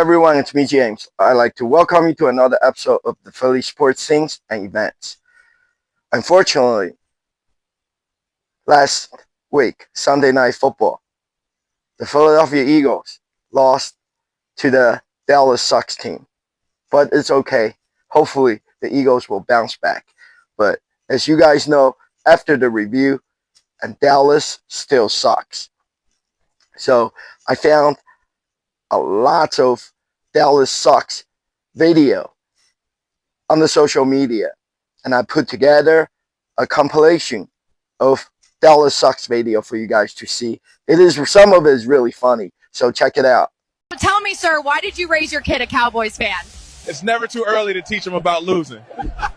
everyone, it's me, James. I'd like to welcome you to another episode of the Philly Sports Things and Events. Unfortunately, last week, Sunday Night Football, the Philadelphia Eagles lost to the Dallas Sucks team. But it's okay. Hopefully, the Eagles will bounce back. But as you guys know, after the review, and Dallas still sucks. So I found a lot of Dallas Sucks video on the social media, and I put together a compilation of Dallas Sucks video for you guys to see. Some of it is really funny, so check it out. Tell me, sir, why did you raise your kid a Cowboys fan? It's never too early to teach them about losing.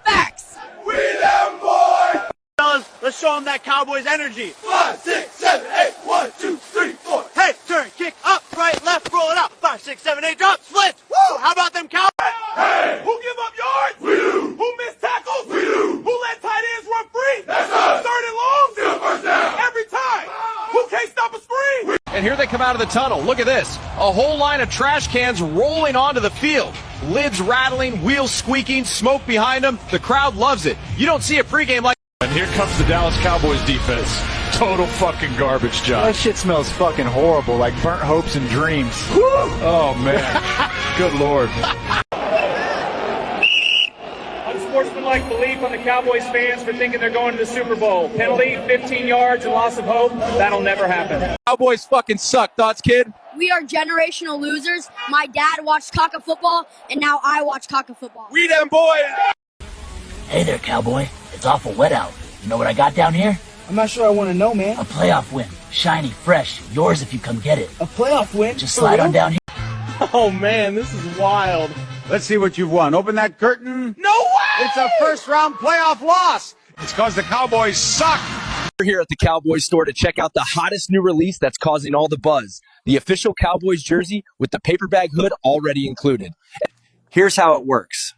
Facts. We them boys! Fellas, let's show them that Cowboys energy. 5, 6, 7, 8, 1, 2, 3, 4. Hey, turn, kick, up, right, left, roll it out. 5, 6, 7, 8, drop, split. Woo! How about them Cowboys? Hey! Who give up yards? We do! Who missed tackles? We do! Who let tight ends run free? That's us! Third and long? Still first down! Every time! Who can't stop a screen? And here they come out of the tunnel. Look at this. A whole line of trash cans rolling onto the field. Lids rattling, wheels squeaking, smoke behind them. The crowd loves it. You don't see a pregame like. And here comes the Dallas Cowboys defense. Total fucking garbage job. That shit smells fucking horrible, like burnt hopes and dreams. Woo! Oh, man. Good Lord. Unsportsmanlike belief on the Cowboys fans for thinking they're going to the Super Bowl. Penalty, 15 yards and loss of hope. That'll never happen. Cowboys fucking suck. Thoughts, kid? We are generational losers. My dad watched Cocker football, and now I watch Cocker football. We them boys! Hey there, cowboy. It's awful wet out. You know what I got down here? I'm not sure I want to know, man. A playoff win. Shiny, fresh. Yours if you come get it. A playoff win? Just slide on down here. Oh, man, this is wild. Let's see what you've won. Open that curtain. No way! It's a first-round playoff loss. It's because the Cowboys suck. We're here at the Cowboys store to check out the hottest new release that's causing all the buzz. The official Cowboys jersey with the paper bag hood already included. Here's how it works.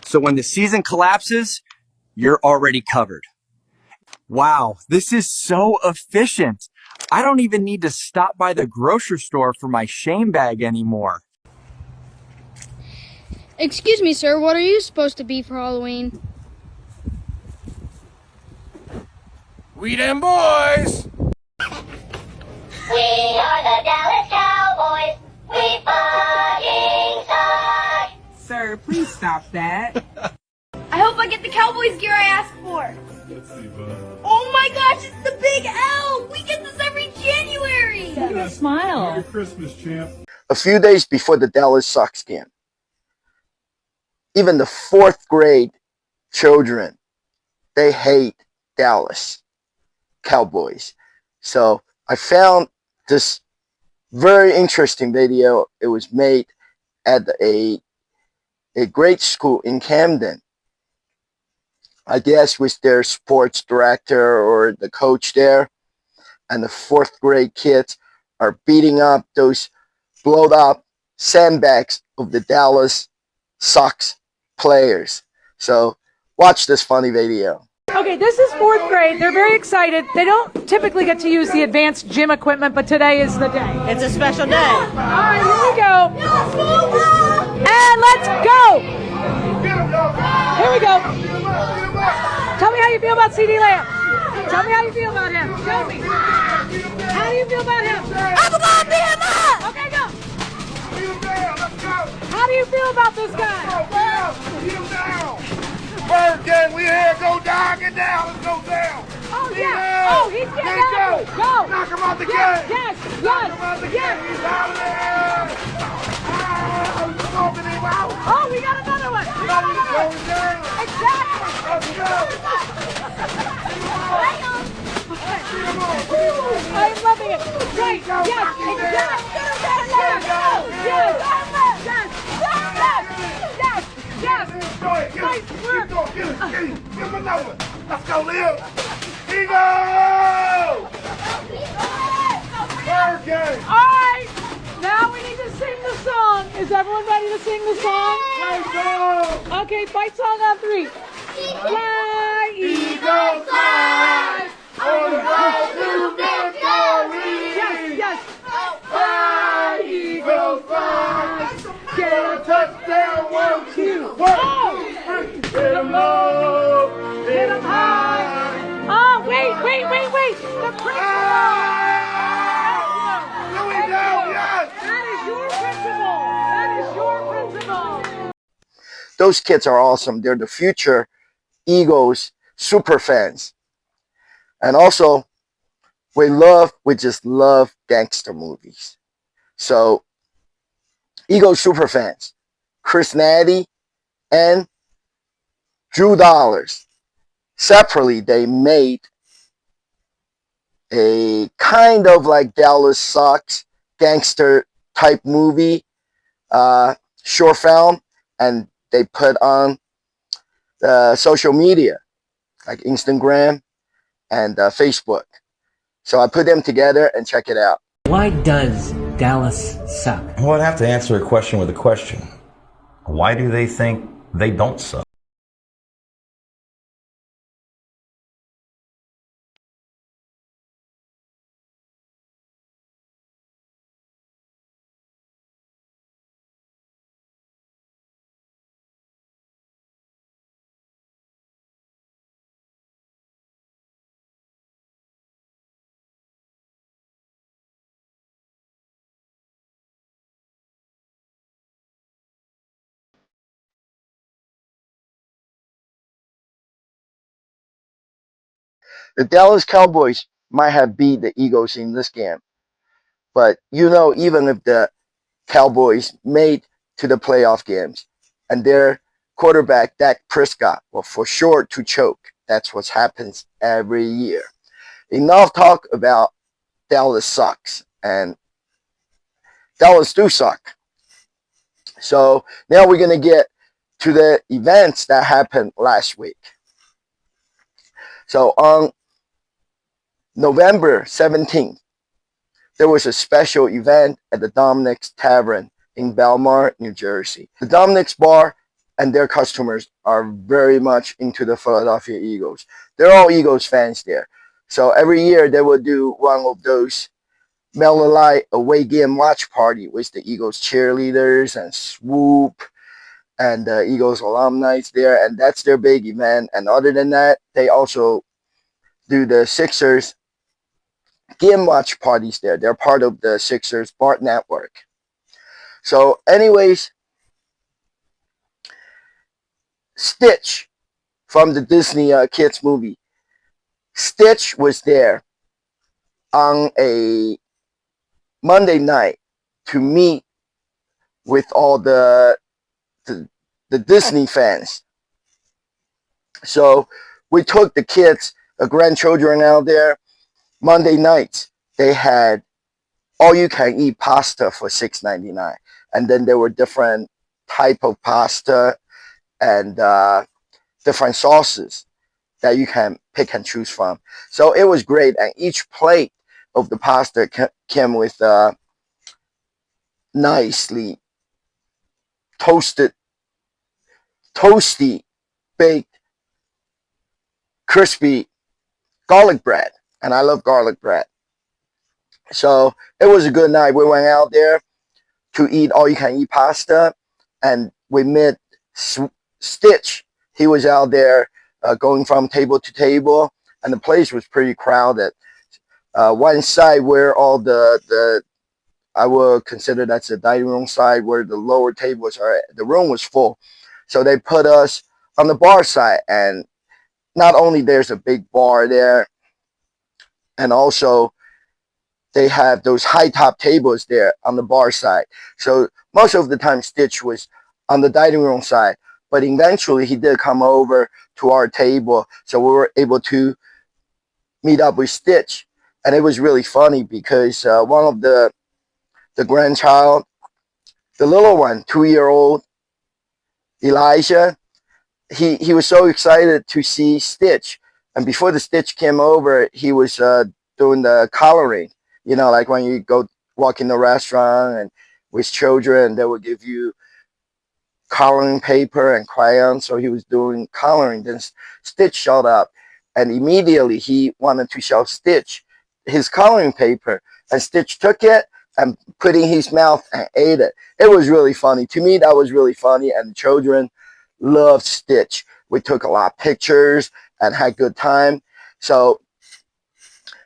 So when the season collapses, you're already covered. Wow, this is so efficient. I don't even need to stop by the grocery store for my shame bag anymore. Excuse me, sir. What are you supposed to be for Halloween? We them boys! We are the Dallas Cowboys. We fucking suck. Sir, please stop that. I hope I get the Cowboys gear I asked for. Let's see, bud. Oh my gosh, it's the Big L! We get this every January! Look at that smile. Merry Christmas, champ. A few days before the Dallas Sucks game, even the 4th grade children, they hate Dallas Cowboys. So I found this very interesting video. It was made at a grade school in Camden. I guess with their sports director or the coach there. And the 4th grade kids are beating up those blowed up sandbags of the Dallas Sucks players. So watch this funny video. Okay, this is 4th grade. They're very excited. They don't typically get to use the advanced gym equipment, but today is the day. It's a special day. All right, here we go. And let's go. Here we go. Tell me how you feel about C.D. Lamb. Tell me how you feel about him. Show me. How do you feel about him? I'm about to beat him up. Okay, go. How do you feel about this guy? Bird gang, we here. Go down, get down. Let's go down. Oh, yeah. Oh, he's getting out. Go. Knock him out the game. Yes, yes, Knock him out the game. He's out of there. Oh, we got another one. We got another one. Exactly. Let's go. I'm loving it. Right. Yes, exactly. Yes. Nice work. Give him another one. Let's go, Leo. Eagle! Bird gang. All right. Now we need to sing the song. Is everyone ready to sing the song? Let's go. Okay, fight song on 3. Fly, Eagle, fly. On the road to victory. Yes, yes. Fly, Touchdown, 1, 2, 1, 2, 3. Hit 'em low, hit 'em high. Oh, wait. The principal. Here we go, yes. That is your principal. Those kids are awesome. They're the future Eagles super fans. And also, we just love gangster movies. So, Eagles super fans, Chris Natty and Drew Dollars, separately, they made a kind of like Dallas Sucks gangster type movie, short film, and they put on social media like Instagram and Facebook. So I put them together and check it out. Why does Dallas suck? Well, I'd have to answer a question with a question. Why do they think they don't suck? The Dallas Cowboys might have beat the Eagles in this game. But even if the Cowboys made to the playoff games and their quarterback, Dak Prescott, will for sure to choke. That's what happens every year. Enough talk about Dallas sucks. And Dallas do suck. So now we're going to get to the events that happened last week. So on November 17th, there was a special event at the Dominic's Tavern in Belmar, New Jersey. The Dominic's Bar and their customers are very much into the Philadelphia Eagles. They're all Eagles fans there. So every year they will do one of those Miller Lite away game watch party with the Eagles cheerleaders and Swoop and the Eagles alumni there. And that's their big event. And other than that, they also do the Sixers game watch parties there. They're part of the Sixers Bart Network. So anyways, Stitch from the Disney kids movie. Stitch was there on a Monday night to meet with all the Disney fans. So we took the kids, the grandchildren out there. Monday nights, they had all-you-can-eat pasta for $6.99. And then there were different type of pasta and different sauces that you can pick and choose from. So it was great. And each plate of the pasta came with nicely toasty, baked, crispy garlic bread. And I love garlic bread. So it was a good night. We went out there to eat all-you-can-eat pasta. And we met Stitch. He was out there going from table to table. And the place was pretty crowded. One side where all I will consider that's the dining room side where the lower tables are. The room was full. So they put us on the bar side. And not only there's a big bar there, and also they have those high top tables there on the bar side. So most of the time Stitch was on the dining room side. But eventually he did come over to our table. So we were able to meet up with Stitch. And it was really funny because one of the grandchild, the little one, 2-year-old Elijah, he was so excited to see Stitch. And before the Stitch came over, he was doing the coloring. You know, like when you go walk in the restaurant and with children, they will give you coloring paper and crayons. So he was doing coloring. Then Stitch showed up. And immediately he wanted to show Stitch his coloring paper. And Stitch took it and put in his mouth and ate it. It was really funny. To me, that was really funny, and the children loved Stitch. We took a lot of pictures and had good time. So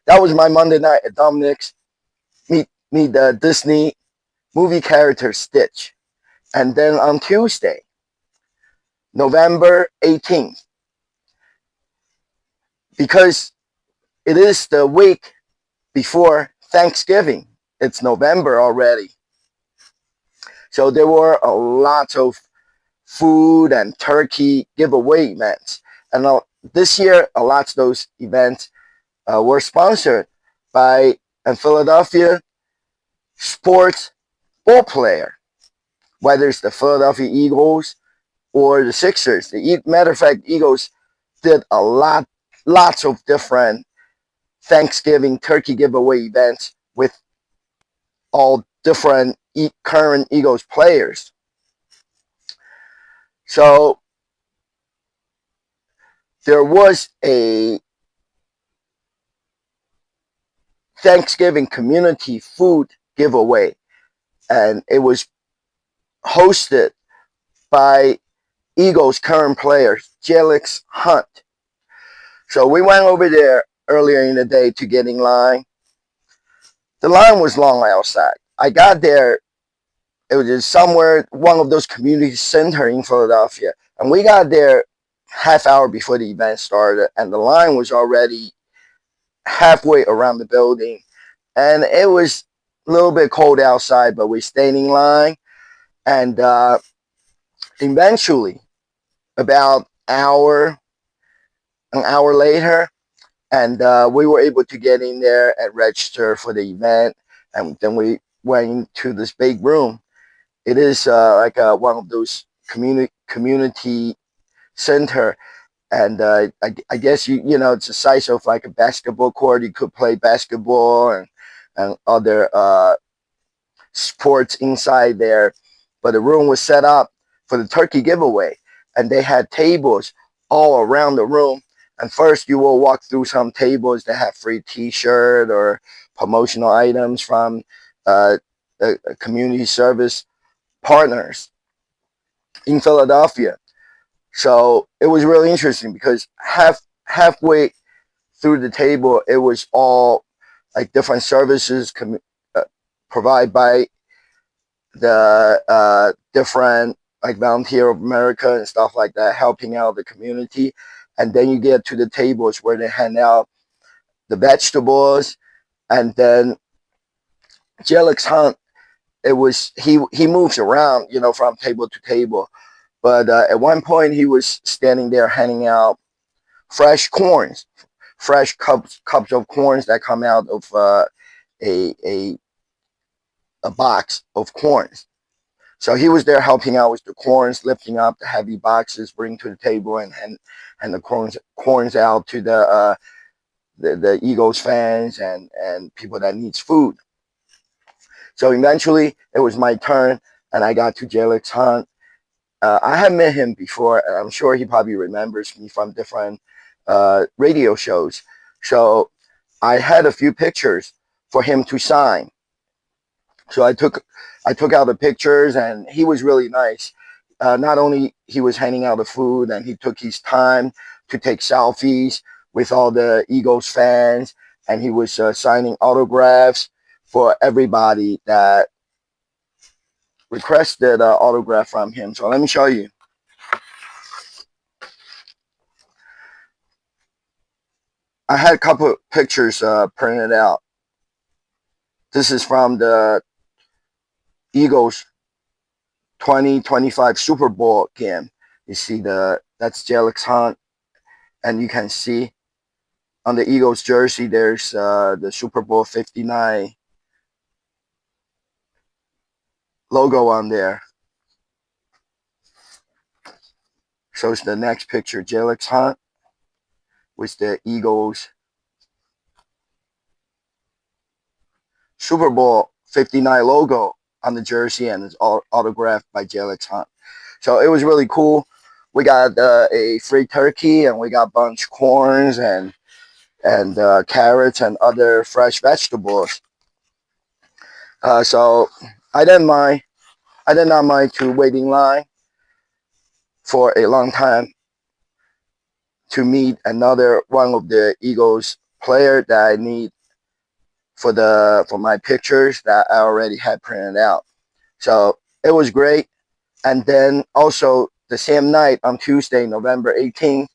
that was my Monday night at Dominic's. Meet the Disney movie character Stitch. And then on Tuesday, November 18th, because it is the week before Thanksgiving. It's November already. So there were a lot of food and turkey giveaway events. And this year, a lot of those events were sponsored by a Philadelphia sports ball player, whether it's the Philadelphia Eagles or the Sixers. Matter of fact, Eagles did lots of different Thanksgiving turkey giveaway events with all different current Eagles players. So there was a Thanksgiving community food giveaway, and it was hosted by Eagles current player Jelix Hunt. So we went over there earlier in the day to get in line. The line was long outside. I got there, it was just somewhere, one of those community centers in Philadelphia, and we got there half hour before the event started, and the line was already halfway around the building, and it was a little bit cold outside, but we stayed in line, and eventually, about an hour later, and we were able to get in there and register for the event, and then we went to this big room. It is like one of those community center, and I guess you know it's the size of like a basketball court. You could play basketball and other sports inside there, but the room was set up for the turkey giveaway, and they had tables all around the room. And first, you will walk through some tables that have free T-shirt or promotional items from community service partners in Philadelphia. So it was really interesting because halfway through the table, it was all like different services provided by the different like Volunteer of America and stuff like that, helping out the community. And then you get to the tables where they hand out the vegetables, and then Jelix Hunt, it was he moves around, you know, from table to table. But at one point, he was standing there handing out fresh corns, fresh cups of corns that come out of a box of corns. So he was there helping out with the corns, lifting up the heavy boxes, bring to the table, and the corns out to the Eagles fans and people that needs food. So eventually, it was my turn, and I got to Jelix Hunt. I had met him before, and I'm sure he probably remembers me from different radio shows. So I had a few pictures for him to sign. So I took out the pictures, and he was really nice. Not only he was handing out the food, and he took his time to take selfies with all the Eagles fans, and he was signing autographs for everybody that requested an autograph from him. So let me show you. I had a couple of pictures printed out. This is from the Eagles 2025 Super Bowl game. You see that's Jelix Hunt, and you can see on the Eagles jersey there's the Super Bowl 59 logo on there. So it's the next picture, Jelix Hunt with the Eagles Super Bowl 59 logo on the jersey, and it's all autographed by Jelix Hunt. So it was really cool. We got a free turkey, and we got bunch of corns and carrots and other fresh vegetables. So I didn't mind. I did not mind to wait in line for a long time to meet another one of the Eagles player that I need for my pictures that I already had printed out. So it was great. And then also the same night on Tuesday, November 18th,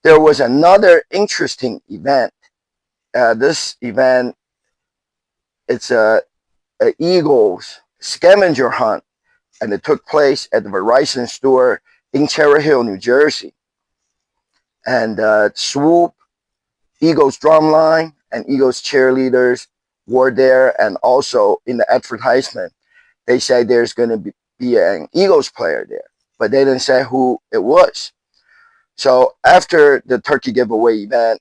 there was another interesting event. This event, it's a Eagles scavenger hunt, and it took place at the Verizon store in Cherry Hill, New Jersey. And Swoop, Eagles drumline, and Eagles cheerleaders were there, and also in the advertisement, they said there's going to be an Eagles player there, but they didn't say who it was. So after the turkey giveaway event,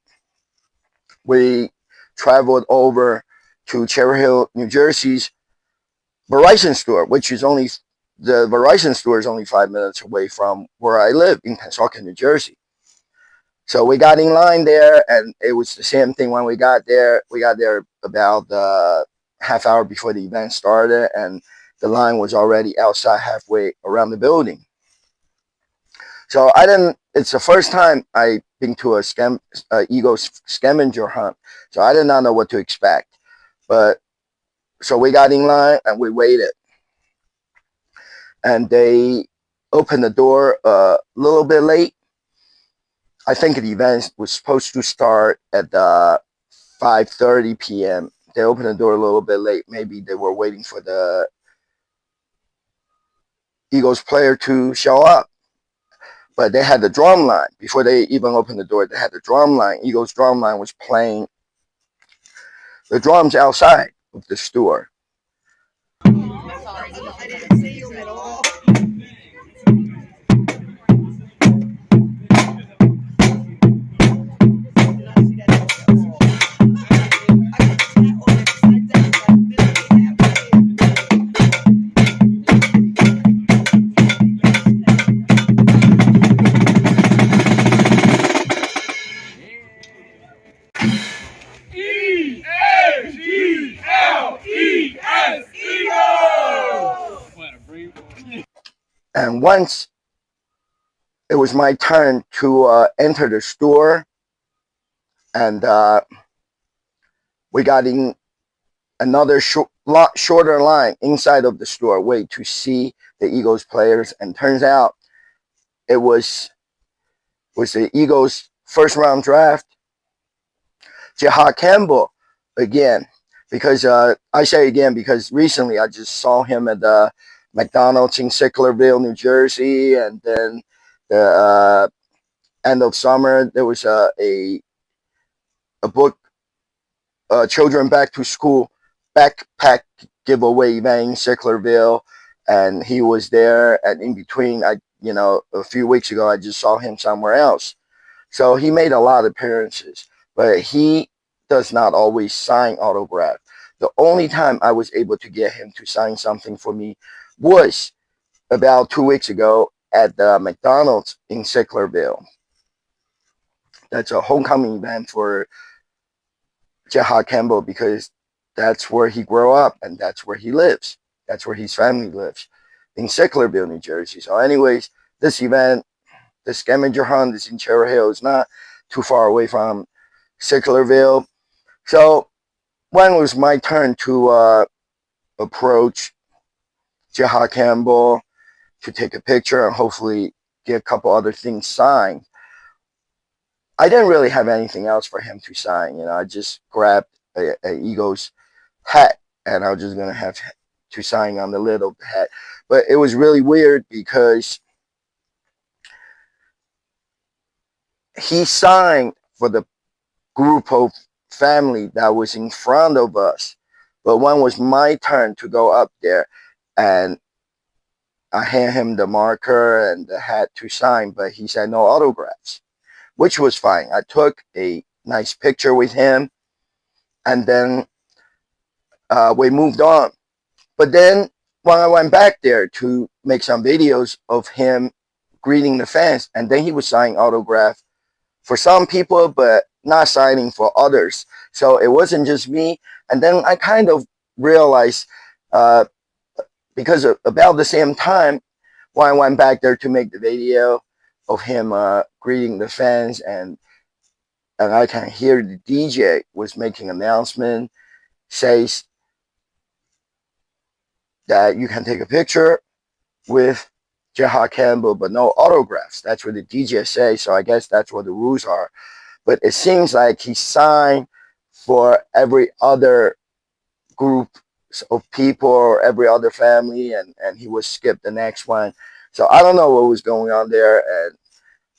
we traveled over to Cherry Hill, New Jersey's Verizon store, which is only the Verizon store is only 5 minutes away from where I live in Pensacola, New Jersey. So we got in line there, and it was the same thing when we got there. We got there about half hour before the event started, and the line was already outside halfway around the building. So I didn't. It's the first time I've been to a Eagles scavenger hunt, so I did not know what to expect. But so we got in line and we waited, and they opened the door a little bit late. I think the event was supposed to start at 5:30 p.m. They opened the door a little bit late. Maybe they were waiting for the Eagles player to show up. But they had the drum line. Before they even opened the door, they had the drum line. Eagles drum line was playing the drums outside of the store. And once it was my turn to enter the store, and we got in another shorter line inside of the store, wait to see the Eagles players. And turns out it was the Eagles first round draft, Jahad Campbell, again. Because I say again because recently I just saw him at the McDonald's in Sicklerville, New Jersey, and then the end of summer there was a book, Children Back to School backpack giveaway event in Sicklerville, and he was there. And in between, a few weeks ago I just saw him somewhere else. So he made a lot of appearances, but he does not always sign autograph. The only time I was able to get him to sign something for me was about 2 weeks ago at the McDonald's in Sicklerville. That's a homecoming event for Jahad Campbell because that's where he grew up and that's where he lives. That's where his family lives, in Sicklerville, New Jersey. So anyways, this event, the scavenger hunt, is in Cherry Hill. It's not too far away from Sicklerville. So when it was my turn to approach Jahad Campbell to take a picture and hopefully get a couple other things signed, I didn't really have anything else for him to sign. I just grabbed a Eagles hat, and I was just going to have to sign on the lid of the hat. But it was really weird because he signed for the group of family that was in front of us. But when it was my turn to go up there, and I hand him the marker and the hat to sign, but he said no autographs, which was fine. I took a nice picture with him, and then we moved on. But then when I went back there to make some videos of him greeting the fans, and then he was signing autograph for some people, but not signing for others. So it wasn't just me. And then I kind of realized because about the same time when I went back there to make the video of him greeting the fans, and I can hear the DJ was making an announcement, says that you can take a picture with Jahar Campbell, but no autographs. That's what the DJ says, so I guess that's what the rules are. But it seems like he signed for every other group of people or every other family, and he was skipped the next one. So I don't know what was going on there, and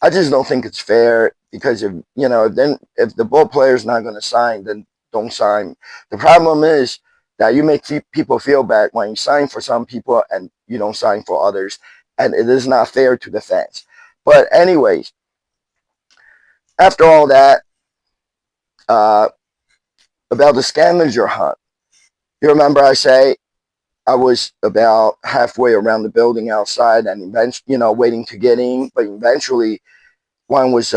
I just don't think it's fair, because if if the ball player's not going to sign, then don't sign. The problem is that you make people feel bad when you sign for some people and you don't sign for others, and it is not fair to the fans. But anyways, after all that, about the scavenger hunt, you remember I say I was about halfway around the building outside, and eventually, waiting to get in, but eventually one was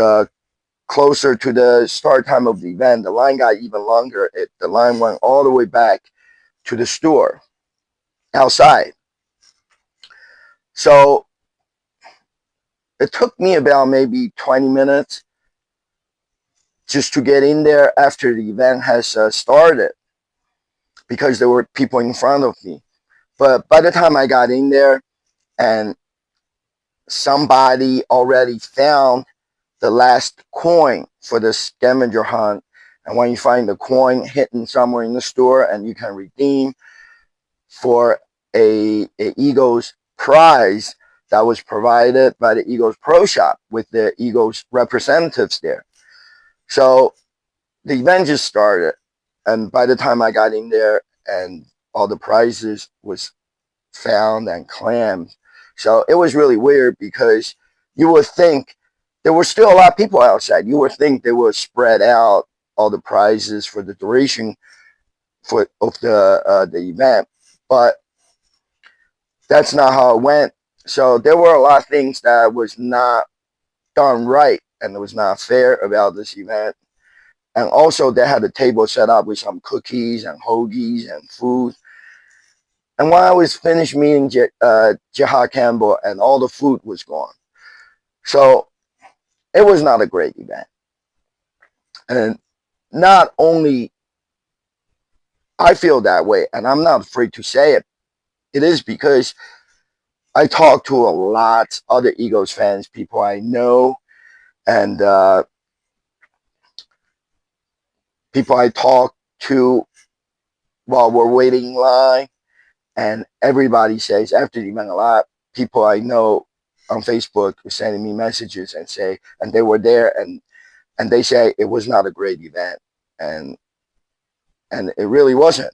closer to the start time of the event. The line got even longer. The line went all the way back to the store outside. So it took me about maybe 20 minutes just to get in there after the event has started, because there were people in front of me. But by the time I got in there, and somebody already found the last coin for the scavenger hunt, and when you find the coin hidden somewhere in the store, and you can redeem for a Eagles prize that was provided by the Eagles Pro Shop with the Eagles representatives there. So the event just started, and by the time I got in there, and all the prizes was found and claimed, so it was really weird, because you would think there were still a lot of people outside. You would think they would spread out all the prizes for the duration of the event, but that's not how it went. So there were a lot of things that was not done right, and it was not fair about this event. And also, they had a table set up with some cookies and hoagies and food. And when I was finished meeting Jahar Campbell, and all the food was gone. So it was not a great event. And not only I feel that way, and I'm not afraid to say it, it is because I talk to a lot of other Eagles fans, people I know, and people I talk to while we're waiting in line, and everybody says after the event, a lot of people I know on Facebook were sending me messages and they were there, and they say it was not a great event, and it really wasn't,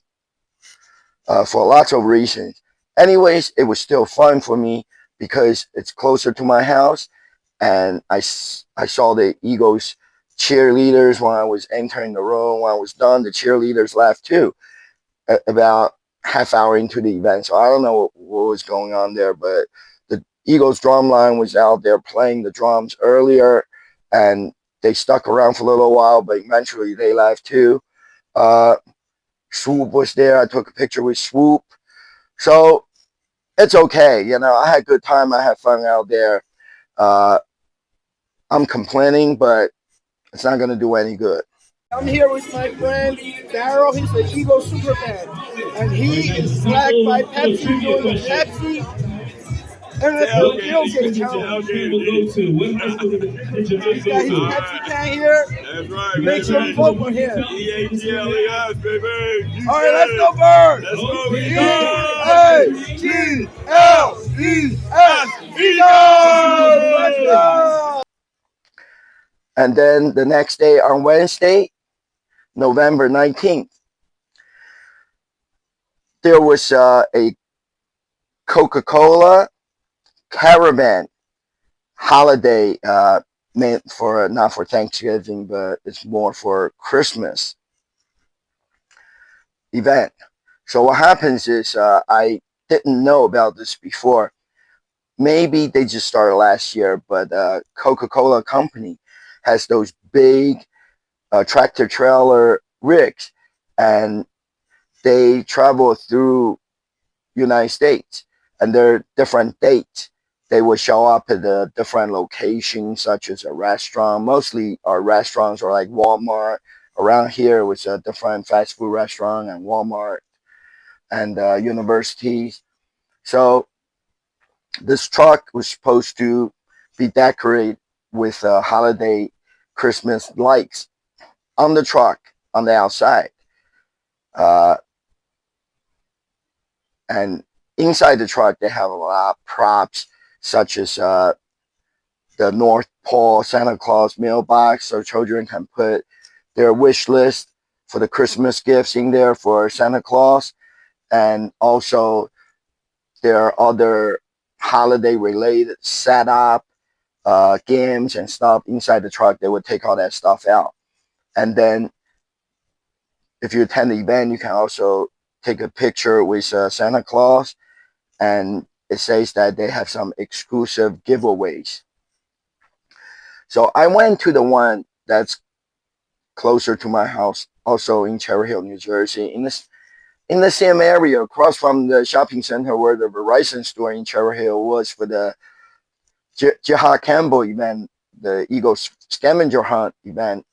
for lots of reasons. Anyways, it was still fun for me because it's closer to my house, and I saw the Eagles cheerleaders when I was entering the room. When I was done, the cheerleaders left too, about half hour into the event. So I don't know what was going on there, but the Eagles drum line was out there playing the drums earlier, and they stuck around for a little while, but eventually they left too. Swoop was there. I took a picture with Swoop. So it's okay. I had a good time. I had fun out there. I'm complaining, but it's not going to do any good. I'm here with my friend Daryl. He's an Eagles super fan, and he is flagged by Pepsi doing a Pepsi NFL tailgate challenge. He's got his Pepsi can here. That's right. Make sure you vote for him. E-A-G-L-E-S, baby. All right, let's go, Birds. Let's go, E-A-G-L-E-S, Eagles. Let's go. And then the next day, on Wednesday, November 19th, there was a Coca-Cola Caravan holiday, meant for not for Thanksgiving, but it's more for Christmas event. So what happens is, I didn't know about this before. Maybe they just started last year, but Coca-Cola company has those big tractor trailer rigs, and they travel through United States, and there are different dates. They will show up at the different locations, such as a restaurant. Mostly our restaurants are like Walmart. Around here, it was a different fast food restaurant and Walmart and universities. So this truck was supposed to be decorated with holiday Christmas lights on the truck on the outside. Uh, and inside the truck, they have a lot of props, such as the North Pole Santa Claus mailbox, so children can put their wish list for the Christmas gifts in there for Santa Claus. And also, there are other holiday related setup, games and stuff inside the truck. They would take all that stuff out. And then if you attend the event, you can also take a picture with Santa Claus, and it says that they have some exclusive giveaways. So I went to the one that's closer to my house, also in Cherry Hill, New Jersey, in the same area, across from the shopping center where the Verizon store in Cherry Hill was for the Jihad Campbell event, the Eagles scavenger hunt event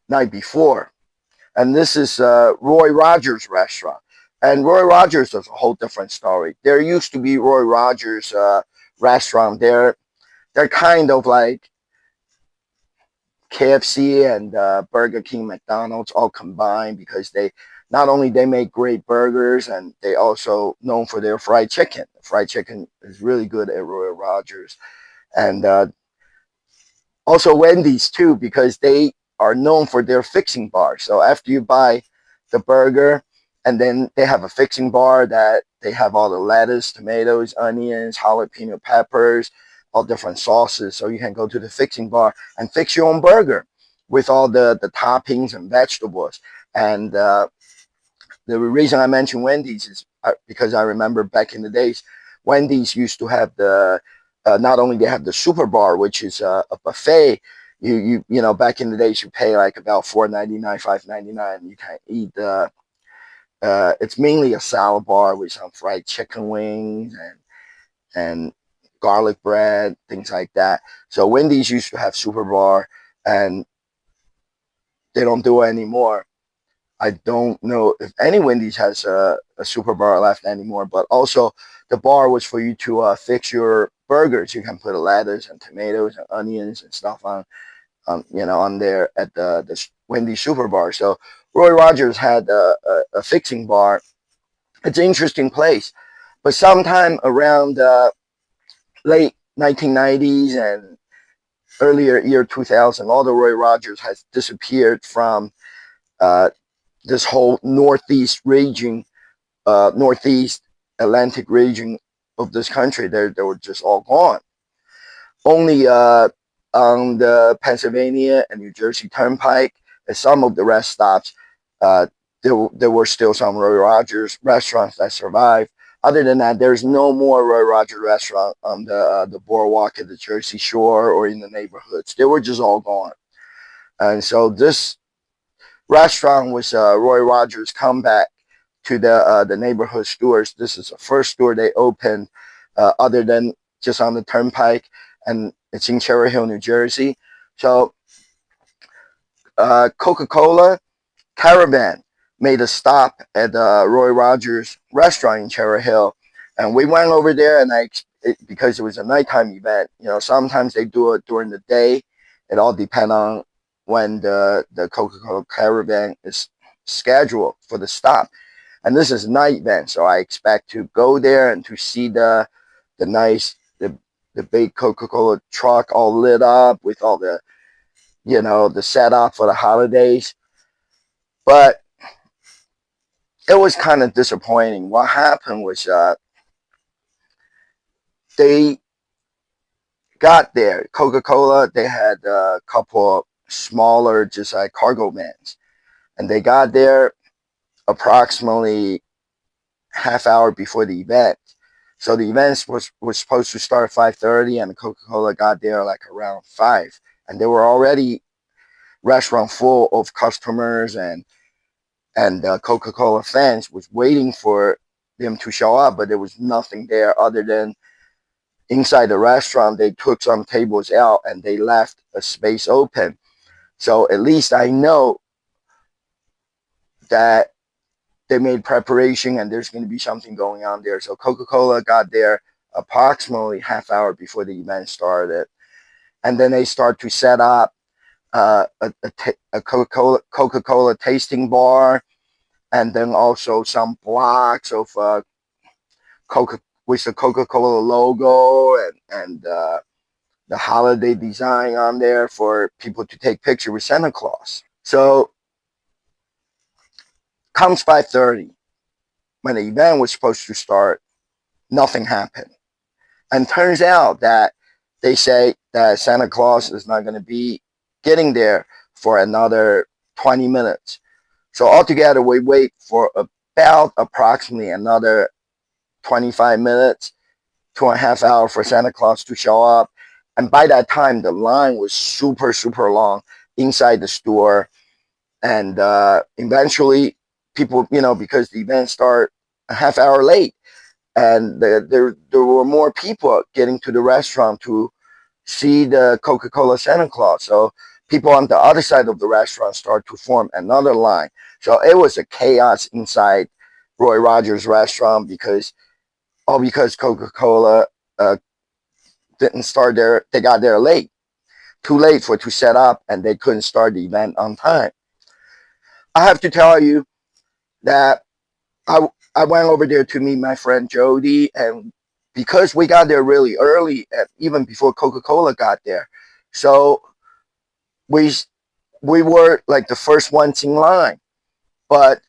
night before. And this is Roy Rogers restaurant. And Roy Rogers is a whole different story. There used to be Roy Rogers restaurant. They're kind of like KFC and Burger King, McDonald's all combined, because they not only they make great burgers, and they also known for their fried chicken. The fried chicken is really good at Roy Rogers, and also Wendy's too, because they are known for their fixing bar. So after you buy the burger, and then they have a fixing bar that they have all the lettuce, tomatoes, onions, jalapeno peppers, all different sauces. So you can go to the fixing bar and fix your own burger with all the toppings and vegetables. And the reason I mention Wendy's is because I remember back in the days, Wendy's used to have the not only they have the super bar, which is a buffet. You know, back in the days, you pay like about $4.99, $5.99. You can eat it's mainly a salad bar with some fried chicken wings and garlic bread, things like that. So Wendy's used to have super bar, and they don't do it anymore. I don't know if any Wendy's has a super bar left anymore, but also the bar was for you to fix your burgers. You can put lettuce and tomatoes and onions and stuff on on there at the Wendy's super bar. So Roy Rogers had a fixing bar. It's an interesting place, but sometime around late 1990s and earlier year 2000, all the Roy Rogers has disappeared from this whole northeast region, northeast Atlantic region of this country. They were just all gone. Only on the Pennsylvania and New Jersey Turnpike, and some of the rest stops, there were still some Roy Rogers restaurants that survived. Other than that, there's no more Roy Rogers restaurant on the boardwalk at the Jersey Shore or in the neighborhoods. They were just all gone. And so this restaurant was Roy Rogers' comeback to the neighborhood stores. This is the first store they opened, other than just on the Turnpike, and it's in Cherry Hill, New Jersey. So Coca-Cola Caravan made a stop at Roy Rogers restaurant in Cherry Hill, and we went over there. And because it was a nighttime event, sometimes they do it during the day. It all depends on when the Coca-Cola Caravan is scheduled for the stop. And this is a night event, so I expect to go there and to see the nice the big Coca-Cola truck all lit up with all the the setup for the holidays. But it was kind of disappointing. What happened was they got there. Coca-Cola, they had a couple of smaller, just like cargo vans, and they got there approximately half hour before the event. So the event was supposed to start at 5:30, and Coca-Cola got there like around 5, and they were already restaurant full of customers, and and Coca-Cola fans was waiting for them to show up, but there was nothing there other than inside the restaurant. They took some tables out and they left a space open. So at least I know that they made preparation and there's going to be something going on there. So Coca-Cola got there approximately half-hour before the event started, and then they start to set up a Coca-Cola tasting bar, and then also some blocks of Coca with the Coca-Cola logo and the holiday design on there for people to take picture with Santa Claus. So comes 5:30 when the event was supposed to start, nothing happened. And turns out that they say that Santa Claus is not going to be getting there for another 20 minutes. So altogether, we wait for about approximately another 25 minutes, 2.5 hours for Santa Claus to show up. And by that time, the line was super, super long inside the store. And eventually, people, because the event started a half hour late, and there were more people getting to the restaurant to see the Coca-Cola Santa Claus. So people on the other side of the restaurant start to form another line. So it was a chaos inside Roy Rogers restaurant because Coca-Cola didn't start there. They got there late, too late to set up, and they couldn't start the event on time. I have to tell you that I went over there to meet my friend Jody, and because we got there really early, even before Coca-Cola got there, so we were like the first ones in line. But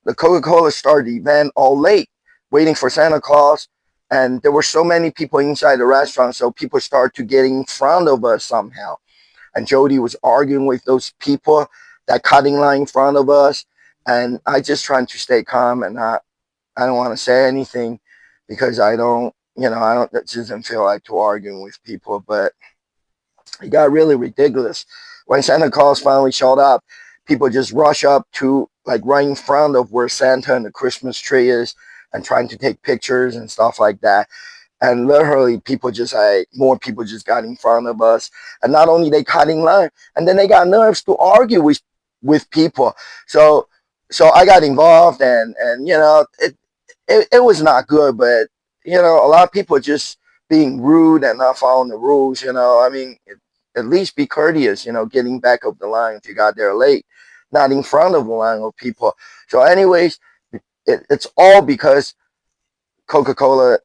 the Coca-Cola started the event all late, waiting for Santa Claus, and there were so many people inside the restaurant, so people started to get in front of us somehow. And Jody was arguing with those people that cut in line in front of us, and I just trying to stay calm, and I don't want to say anything because I don't, it doesn't feel like to arguing with people, but it got really ridiculous. When Santa Claus finally showed up, people just rush up to like right in front of where Santa and the Christmas tree is and trying to take pictures and stuff like that. And literally more people just got in front of us. And not only they cut in line, and then they got nerves to argue with people. So I got involved, and it was not good, but a lot of people just being rude and not following the rules. I mean, at least be courteous. Getting back up the line if you got there late, not in front of the line of people. So, anyways, it's all because Coca-Cola.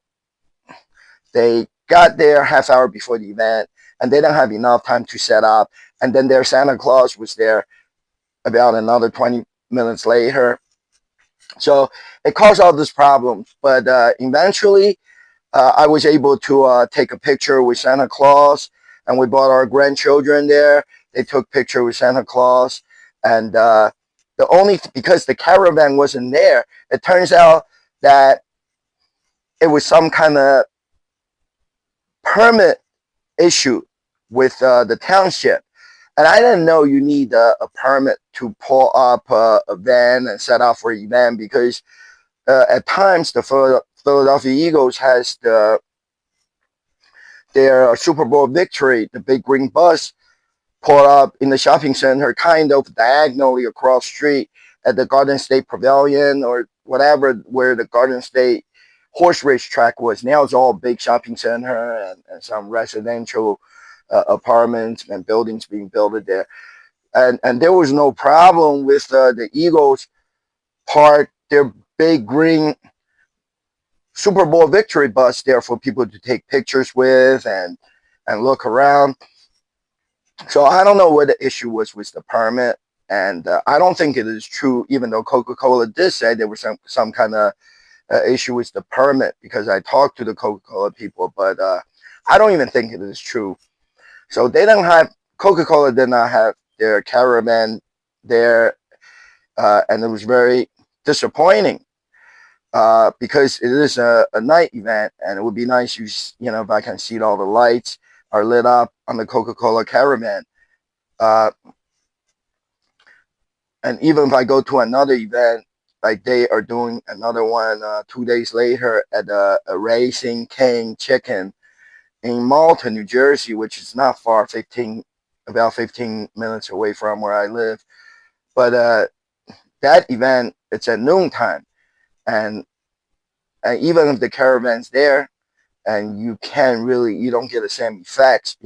They got there half hour before the event, and they don't have enough time to set up. And then their Santa Claus was there about another 20 minutes later. So it caused all these problems. But eventually, I was able to take a picture with Santa Claus, and we brought our grandchildren there. They took picture with Santa Claus, and because the caravan wasn't there, it turns out that it was some kind of permit issue with the township. And I didn't know you need a permit to pull up a van and set up for an event, because at times the Philadelphia Eagles has their Super Bowl victory, the big green bus, pulled up in the shopping center, kind of diagonally across the street at the Garden State Pavilion or whatever, where the Garden State horse race track was. Now it's all big shopping center and some residential apartments and buildings being built there. And there was no problem with the Eagles park their big green Super Bowl victory bus there for people to take pictures with and look around. So I don't know what the issue was with the permit, and I don't think it is true, even though Coca-Cola did say there was some kind of issue with the permit, because I talked to the Coca-Cola people, but I don't even think it is true. So Coca-Cola did not have their caravan there, and it was very disappointing because it is a night event, and it would be nice if I can see all the lights are lit up on the Coca-Cola caravan. And even if I go to another event, like they are doing another one 2 days later at a Racing King Chicken in Malta, New Jersey, which is not far, about 15 minutes away from where I live. But that event, it's at noontime, and even if the caravan's there, and you don't get the same effects,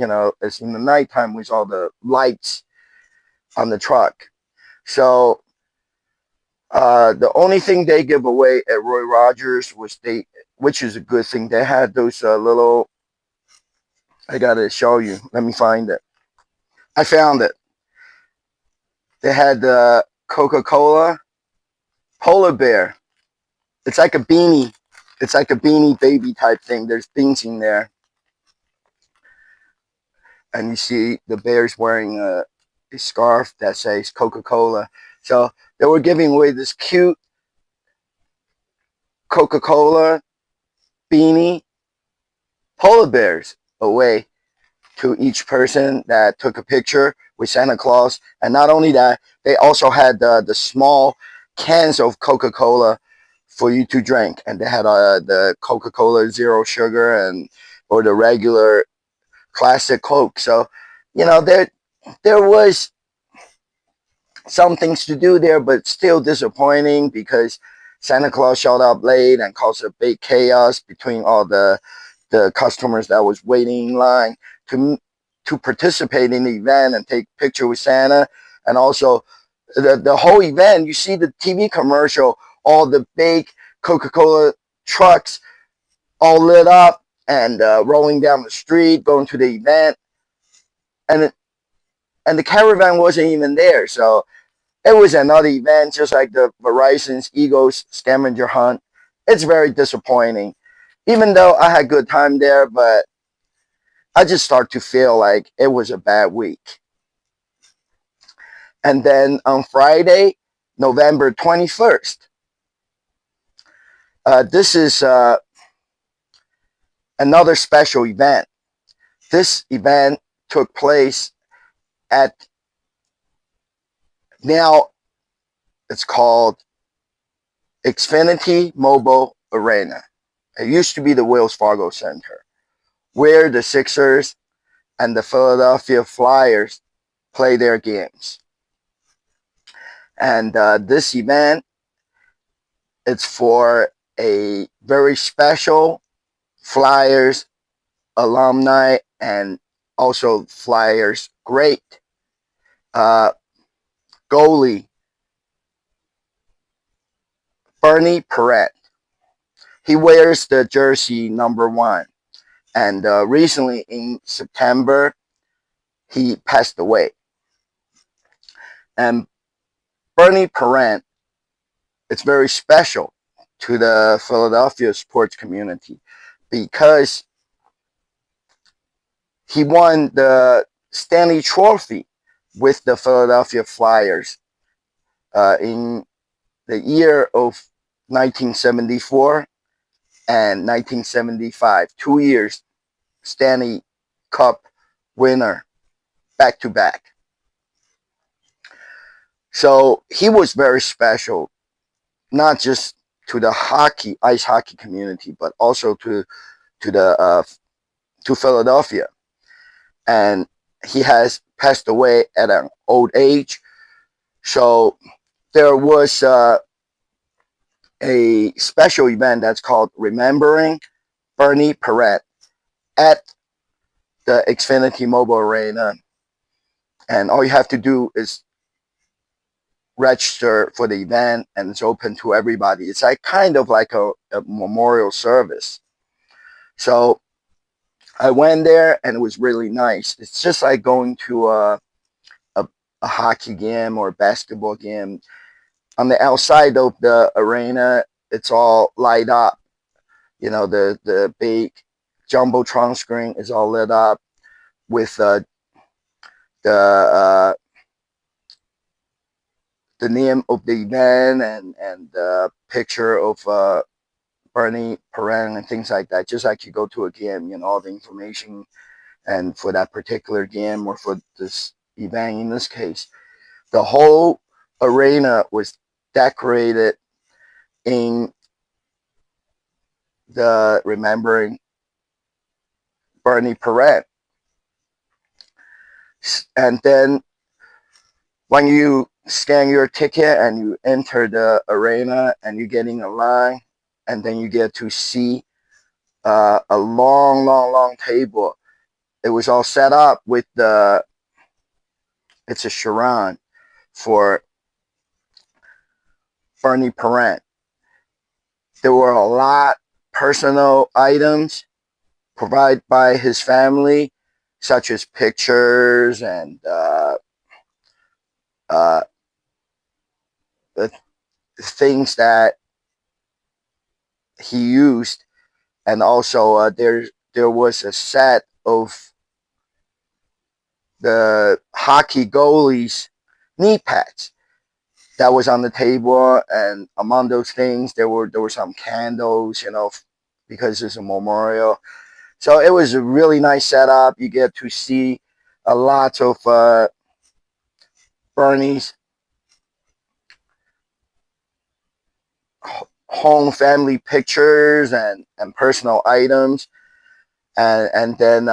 as in the nighttime with all the lights on the truck. So the only thing they give away at Roy Rogers which is a good thing, they had those little. I gotta show you. Let me find it. I found it. They had the Coca-Cola polar bear. It's like a beanie. It's like a beanie baby type thing. There's things in there. And you see the bear's wearing a scarf that says Coca-Cola. So they were giving away this cute Coca-Cola beanie polar bears away to each person that took a picture with Santa Claus. And not only that, they also had the small cans of Coca-Cola for you to drink. And they had the Coca-Cola Zero Sugar or the regular classic Coke. So, there was some things to do there, but still disappointing because Santa Claus showed up late and caused a big chaos between all the customers that was waiting in line to participate in the event and take picture with Santa. And also the whole event, you see the TV commercial, all the big Coca-Cola trucks all lit up and rolling down the street, going to the event. And the caravan wasn't even there. So it was another event, just like the Verizon's Eagles scavenger hunt. It's very disappointing. Even though I had a good time there, but I just start to feel like it was a bad week. And then on Friday, November 21st, this is another special event. This event took place at, now it's called Xfinity Mobile Arena. It used to be the Wells Fargo Center, where the Sixers and the Philadelphia Flyers play their games. And this event, it's for a very special Flyers alumni and also Flyers great goalie, Bernie Perrette. He wears the jersey number 1. And recently in September, he passed away. And Bernie Perrette, it's very special to the Philadelphia sports community because he won the Stanley Trophy with the Philadelphia Flyers in the year of 1974 and 1975. 2 years Stanley Cup winner back to back. So he was very special, not just to the ice hockey community, but also to Philadelphia. And he has passed away at an old age. So there was a special event that's called Remembering Bernie Perrette at the Xfinity Mobile Arena. And all you have to do is register for the event, and it's open to everybody. It's like kind of like a memorial service. So I went there and it was really nice. It's just like going to a hockey game or a basketball game. On the outside of the arena, it's all light up. The big Jumbotron screen is all lit up with the name of the event and the picture of Bernie Perrette and things like that. Just like you go to a game, all the information and for that particular game or for this event in this case. The whole arena was decorated in the remembering Bernie Perrant. And then when you scan your ticket and you enter the arena and you get in a line, and then you get to see a long table. It was all set up with it's a Sharon for Bernie Perrant. There were a lot personal items provided by his family, such as pictures and the things that he used, and also there was a set of the hockey goalies' knee pads that was on the table, and among those things there were some candles, because it's a memorial. So it was a really nice setup. You get to see a lot of Bernie's home family pictures and personal items, and then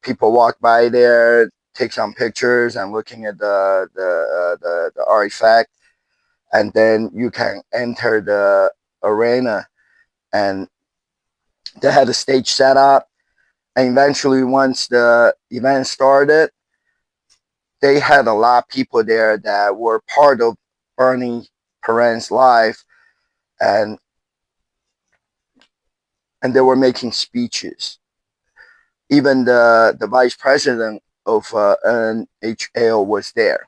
people walk by there, take some pictures and looking at the artifact, and then you can enter the arena, and they had a stage set up, and eventually once the event started, they had a lot of people there that were part of Bernie Perrant's life, and they were making speeches. Even the vice president of NHL was there.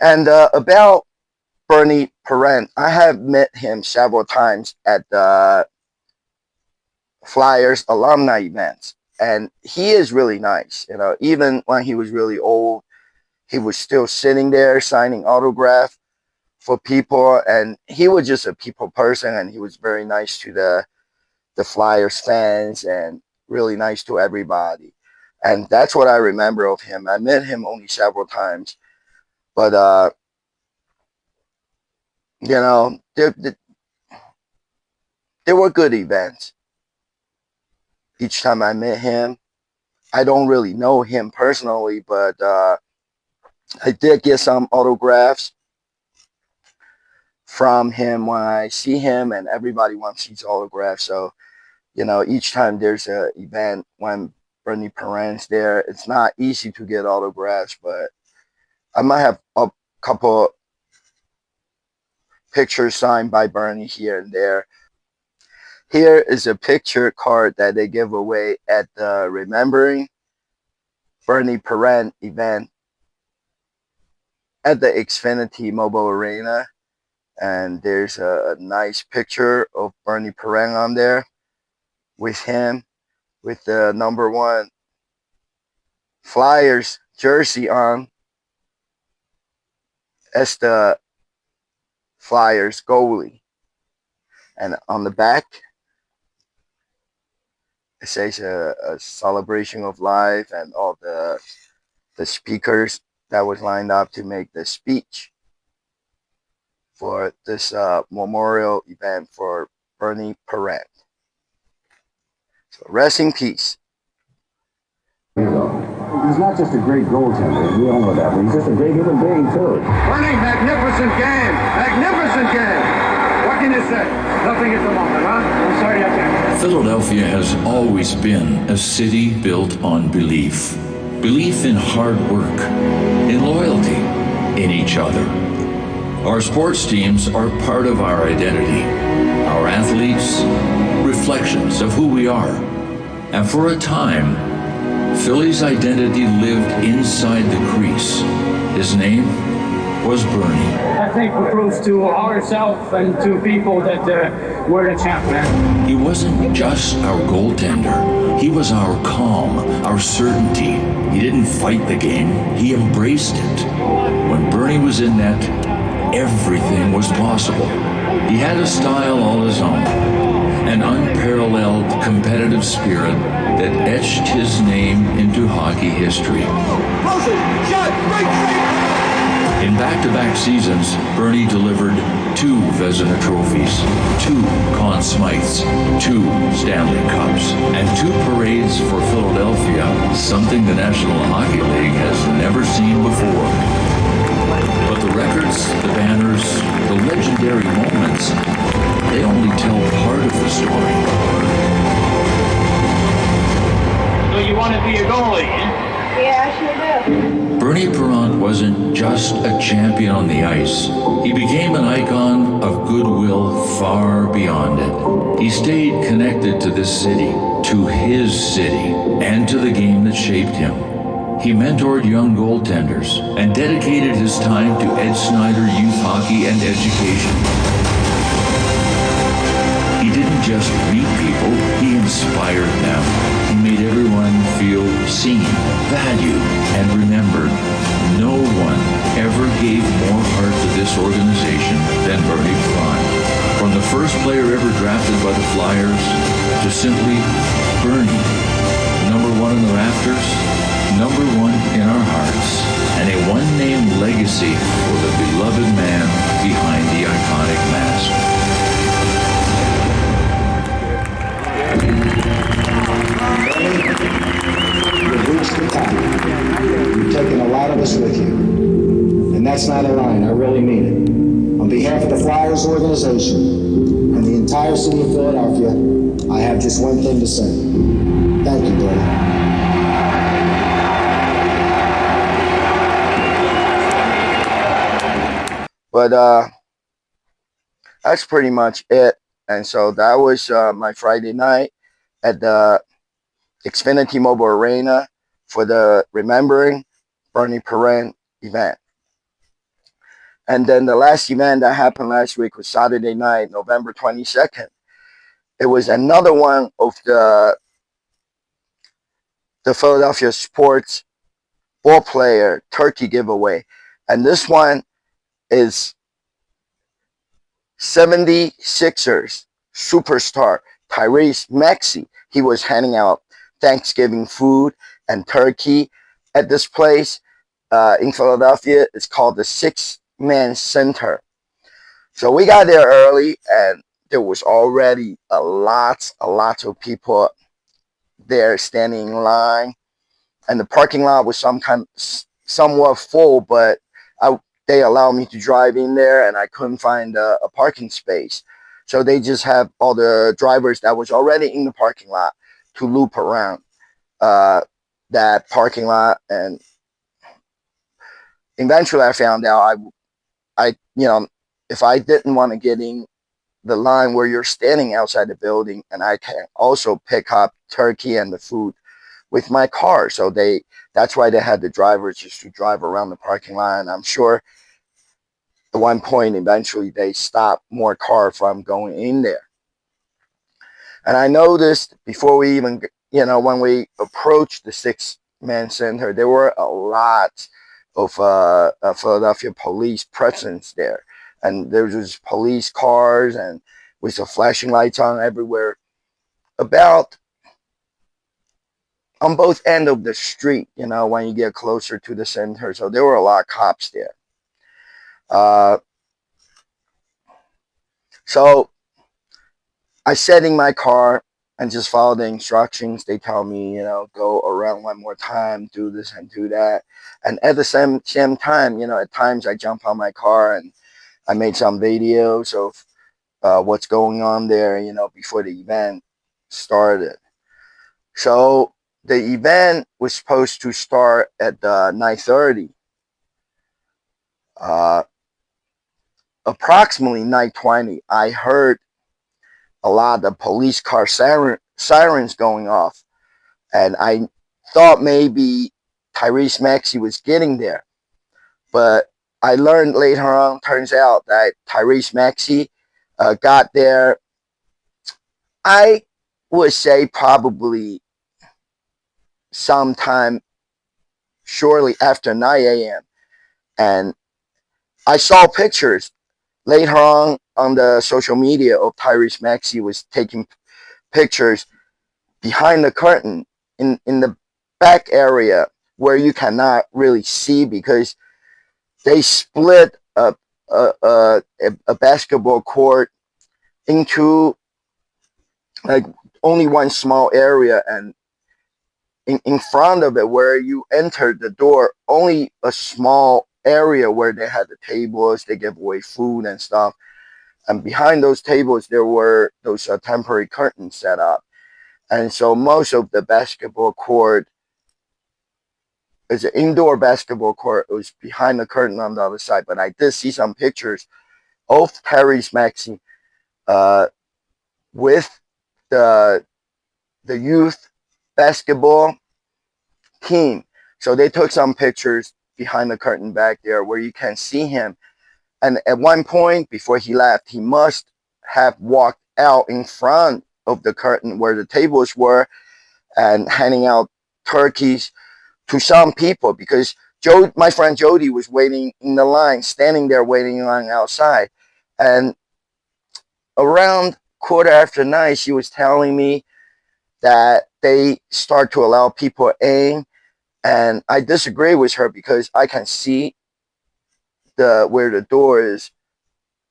And about Bernie Perrant, I have met him several times at the Flyers alumni events, and he is really nice. Even when he was really old, he was still sitting there signing autograph for people, and he was just a people person, and he was very nice to the Flyers fans and really nice to everybody. And that's what I remember of him. I met him only several times, but there were good events. Each time I met him, I don't really know him personally, but I did get some autographs from him when I see him, and everybody wants his autograph. So, each time there's an event when Bernie Perrant's there, it's not easy to get autographs, but I might have a couple pictures signed by Bernie here and there. Here is a picture card that they give away at the Remembering Bernie Perrant event at the Xfinity Mobile Arena. And there's a nice picture of Bernie Perrant on there with him with the #1 Flyers jersey on as the Flyers goalie. And on the back, it says a celebration of life, and all the speakers that was lined up to make the speech for this memorial event for Bernie Perrant. So rest in peace. He's not just a great goaltender, we all know that, but he's just a great human being, too. Bernie, magnificent game! Magnificent game! What can you say? Nothing at the moment, huh? I'm sorry I can't. Philadelphia has always been a city built on belief. Belief in hard work, in loyalty, in each other. Our sports teams are part of our identity. Our athletes, reflections of who we are. And for a time, Philly's identity lived inside the crease. His name was Bernie. I think we proved to ourselves and to people that we're the champ, man. He wasn't just our goaltender. He was our calm, our certainty. He didn't fight the game. He embraced it. When Bernie was in net, everything was possible. He had a style all his own, an unparalleled competitive spirit that etched his name into hockey history. Close it! Shot! Break! In back-to-back seasons, Bernie delivered 2 Vezina trophies, 2 Conn Smythes, 2 Stanley Cups, and 2 parades for Philadelphia, something the National Hockey League has never seen before. But the records, the banners, the legendary moments, they only tell part of the story. So you want to be a goalie, eh? Yeah, I sure do. Bernie Perrant wasn't just a champion on the ice. He became an icon of goodwill far beyond it. He stayed connected to this city, to his city, and to the game that shaped him. He mentored young goaltenders and dedicated his time to Ed Snyder youth hockey and education. He didn't just beat people, he inspired them. He made everyone feel seen, valued, and remembered. No one ever gave more heart to this organization than Bernie Perrant. From the first player ever drafted by the Flyers to simply Bernie, number 1 in the rafters, number 1 in our hearts, and a one-name legacy for the beloved man behind the iconic mask. You've reached the top. You've taken a lot of us with you. And that's not a line, I really mean it. On behalf of the Flyers organization and the entire city of Philadelphia, I have just one thing to say. Thank you, Bernie. But that's pretty much it. And so that was my Friday night at the Xfinity Mobile Arena for the Remembering Bernie Perrant event. And then the last event that happened last week was Saturday night, November 22nd. It was another one of the Philadelphia Sports Ball Player Turkey giveaway. And this one is 76ers superstar Tyrese Maxey. He was handing out Thanksgiving food and turkey at this place in Philadelphia. It's called the Six-Man Center. So we got there early, and there was already a lot of people there standing in line, and the parking lot was somewhat full, but they allowed me to drive in there, and I couldn't find a parking space. So they just have all the drivers that was already in the parking lot to loop around that parking lot. And eventually I found out I if I didn't want to get in the line where you're standing outside the building, and I can also pick up turkey and the food with my car. So that's why they had the drivers just to drive around the parking lot. And I'm sure at one point eventually they stopped more cars from going in there. And I noticed before we even, when we approached the Six-Man Center, there were a lot of Philadelphia police presence there. And there was just police cars and with the flashing lights on everywhere about on both ends of the street, when you get closer to the center. So there were a lot of cops there. So I sat in my car and just follow the instructions. They tell me, go around one more time, do this and do that. And at the same time, at times I jump on my car and I made some videos of what's going on there, before the event started. So the event was supposed to start at 9:30. Approximately 9:20, I heard a lot of police car sirens going off, and I thought maybe Tyrese Maxey was getting there. But I learned later on, turns out that Tyrese Maxey got there, I would say probably sometime shortly after 9 a.m. And I saw pictures later on the social media of Tyrese Maxey was taking pictures behind the curtain in the back area where you cannot really see because they split a basketball court into like only one small area, and in front of it where you entered the door, only a small area where they had the tables, they give away food and stuff. And behind those tables, there were those temporary curtains set up. And so most of the basketball court is an indoor basketball court. It was behind the curtain on the other side. But I did see some pictures of Tyrese Maxey with the youth basketball team. So they took some pictures behind the curtain back there where you can see him. And at one point before he left, he must have walked out in front of the curtain where the tables were and handing out turkeys to some people, because my friend Jody was waiting in the line, standing there waiting in line outside. And around 9:15, she was telling me that they start to allow people in. And I disagree with her because I can see where the door is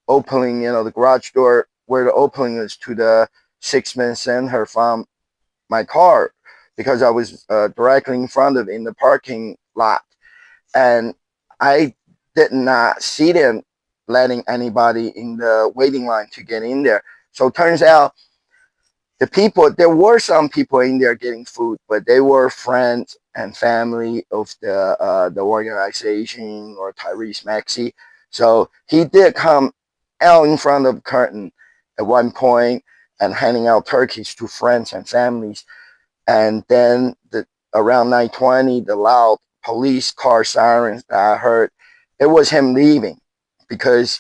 opening, the garage door, where the opening is to the 6-man center from my car, because I was directly in front of it in the parking lot. And I did not see them letting anybody in the waiting line to get in there. So it turns out there were some people in there getting food, but they were friends and family of the organization or Tyrese Maxey. So he did come out in front of the curtain at one point and handing out turkeys to friends and families. And then around 9:20, the loud police car sirens that I heard, it was him leaving, because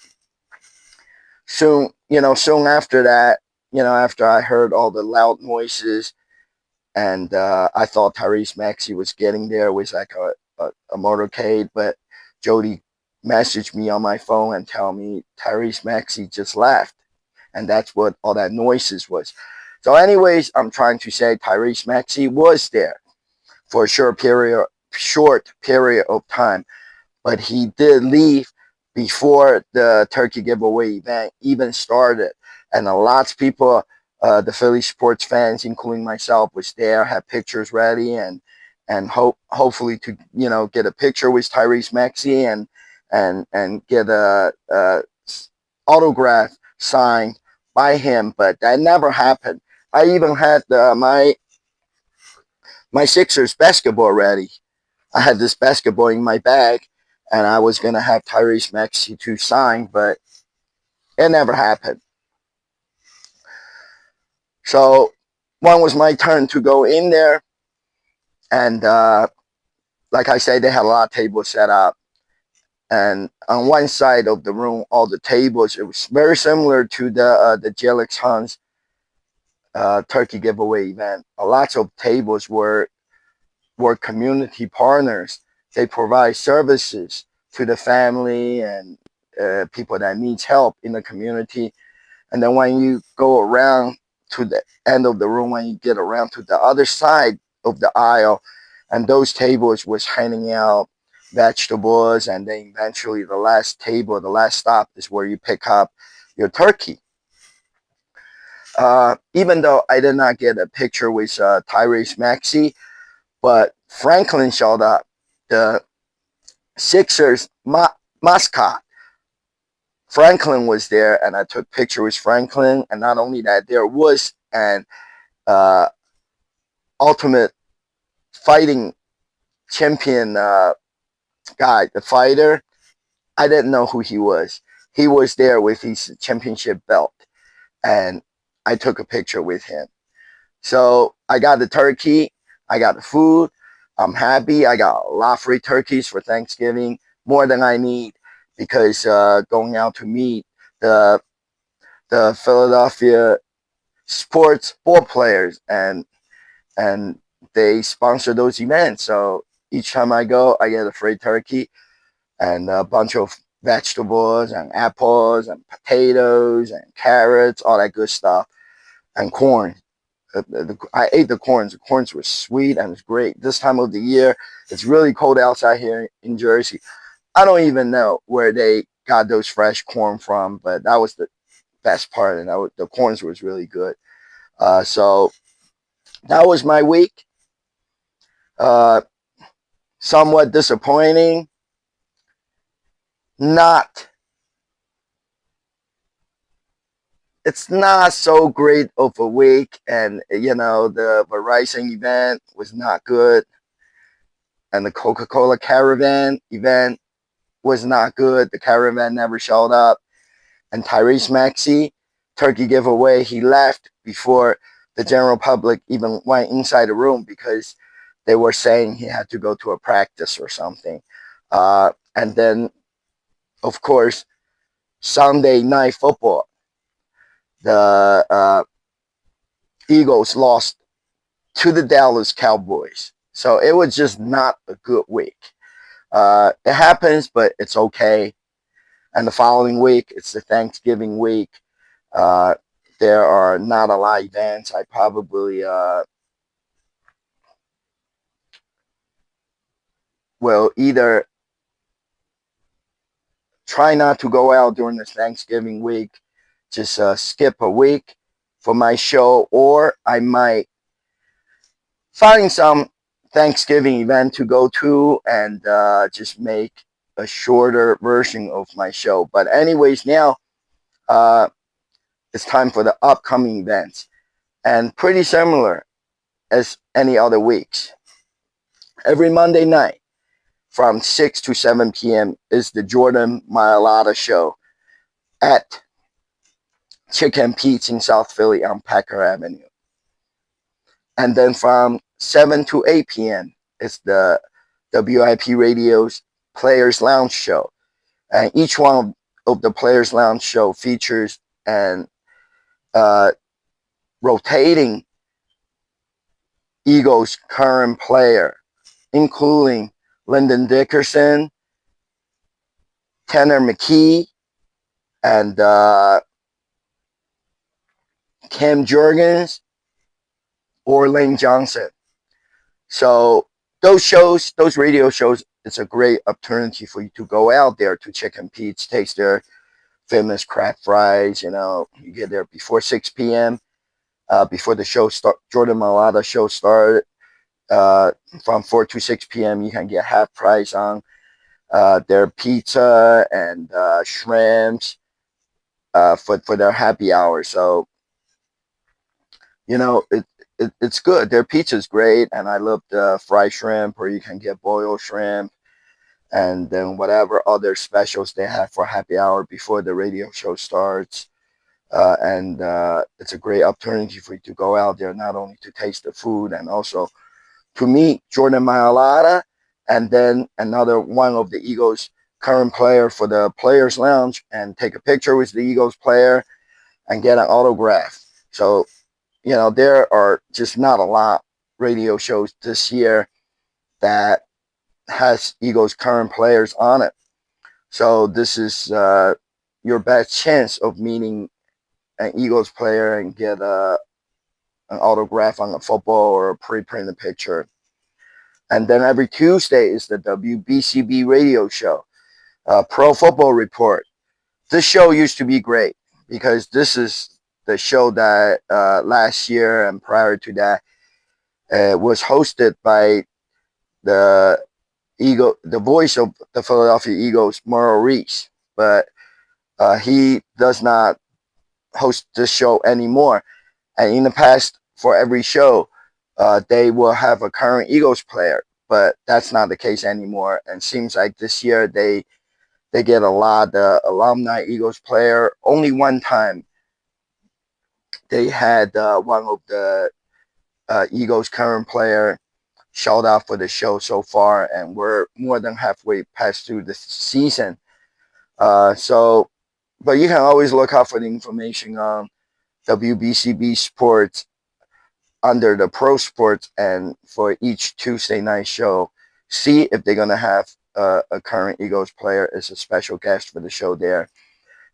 soon after that, after I heard all the loud noises, and I thought Tyrese Maxey was getting there with like a motorcade, but Jody messaged me on my phone and tell me Tyrese Maxey just left, and that's what all that noises was. So anyways, I'm trying to say Tyrese Maxey was there for a short period of time, but he did leave before the turkey giveaway event even started. And a lot of people, the Philly sports fans, including myself, was there, had pictures ready, and hopefully to get a picture with Tyrese Maxey and get a autograph signed by him. But that never happened. I even had my Sixers basketball ready. I had this basketball in my bag, and I was going to have Tyrese Maxey to sign, but it never happened. So one was my turn to go in there, and like I said, they had a lot of tables set up. And on one side of the room, all the tables, it was very similar to the Jelix Hans turkey giveaway event. Lots of tables were community partners. They provide services to the family and people that needs help in the community. And then when you go around to the end of the room, when you get around to the other side of the aisle, and those tables was handing out vegetables, and then eventually the last stop is where you pick up your turkey. Even though I did not get a picture with Tyrese Maxey, but Franklin showed up, the Sixers mascot. Franklin was there, and I took picture with Franklin. And not only that, there was an ultimate fighting champion guy, the fighter. I didn't know who he was. He was there with his championship belt, and I took a picture with him. So I got the turkey, I got the food. I'm happy. I got a lot of free turkeys for Thanksgiving, more than I need, because going out to meet the Philadelphia sports ball players, and they sponsor those events. So each time I go, I get a free turkey and a bunch of vegetables and apples and potatoes and carrots, all that good stuff, and corn. I ate the corns. The corns were sweet and it's great. This time of the year, it's really cold outside here in Jersey, I don't even know where they got those fresh corn from, but that was the best part, and the corns was really good. So that was my week. Uh, Somewhat disappointing. Not It's not so great of a week, and the Verizon event was not good, and the Coca-Cola Caravan event was not good. The caravan never showed up, and Tyrese Maxey turkey giveaway, he left before the general public even went inside the room because they were saying he had to go to a practice or something. And then, of course, Sunday Night Football, the Eagles lost to the Dallas Cowboys. So it was just not a good week. It happens, but it's okay. And the following week, it's the Thanksgiving week. There are not a lot of events. I probably will either try not to go out during this Thanksgiving week, just skip a week for my show, or I might find some Thanksgiving event to go to and just make a shorter version of my show. But anyways, now it's time for the upcoming events, and pretty similar as any other weeks. Every Monday night from 6 to 7 p.m. is the Jordan Mailata Show at Chicken Pete's in South Philly on Packer Avenue. And then from 7 to 8 p.m. is the WIP Radio's Players Lounge Show. And each one of the Players Lounge Show features an rotating Eagles current player, including Lyndon Dickerson, Tanner McKee, and Cam Jurgens, or Lane Johnson. So those radio shows, it's a great opportunity for you to go out there to Chicken Pete's, taste their famous crab fries. You get there before 6 p.m. Before the show start, Jordan Mailata show started. From 4 to 6 p.m. you can get half price on their pizza and shrimps for their happy hour. So it's good. Their pizza's great, and I love the fried shrimp, or you can get boiled shrimp, and then whatever other specials they have for happy hour before the radio show starts. And it's a great opportunity for you to go out there, not only to taste the food and also to meet Jordan Mailata, and then another one of the Eagles current player for the Players Lounge, and take a picture with the Eagles player and get an autograph. So there are just not a lot radio shows this year that has Eagles current players on it. So this is your best chance of meeting an Eagles player and get an autograph on a football or a pre-printed picture. And then every Tuesday is the WBCB radio show, Pro Football Report. This show used to be great because this is the show that last year and prior to that was hosted by the voice of the Philadelphia Eagles, Merle Reese. But he does not host this show anymore. And in the past, for every show, they will have a current Eagles player, but that's not the case anymore. And seems like this year they get a lot of alumni Eagles player. Only one time they had one of the Eagles current player shout out for the show so far, and we're more than halfway past through the season. But you can always look out for the information on WBCB Sports under the Pro Sports, and for each Tuesday night show, see if they're going to have a current Eagles player as a special guest for the show there.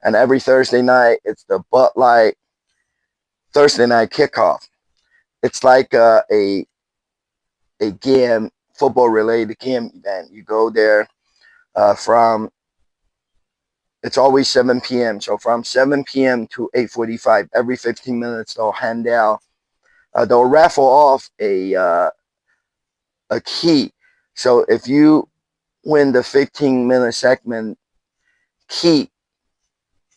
And every Thursday night, it's the Bud Light Thursday night kickoff. It's like a game, football related game event. You go there, from it's always 7 p.m. So from 7 p.m. to 8:45, every 15 minutes they'll hand out, they'll raffle off a key. So if you win the 15-minute segment key,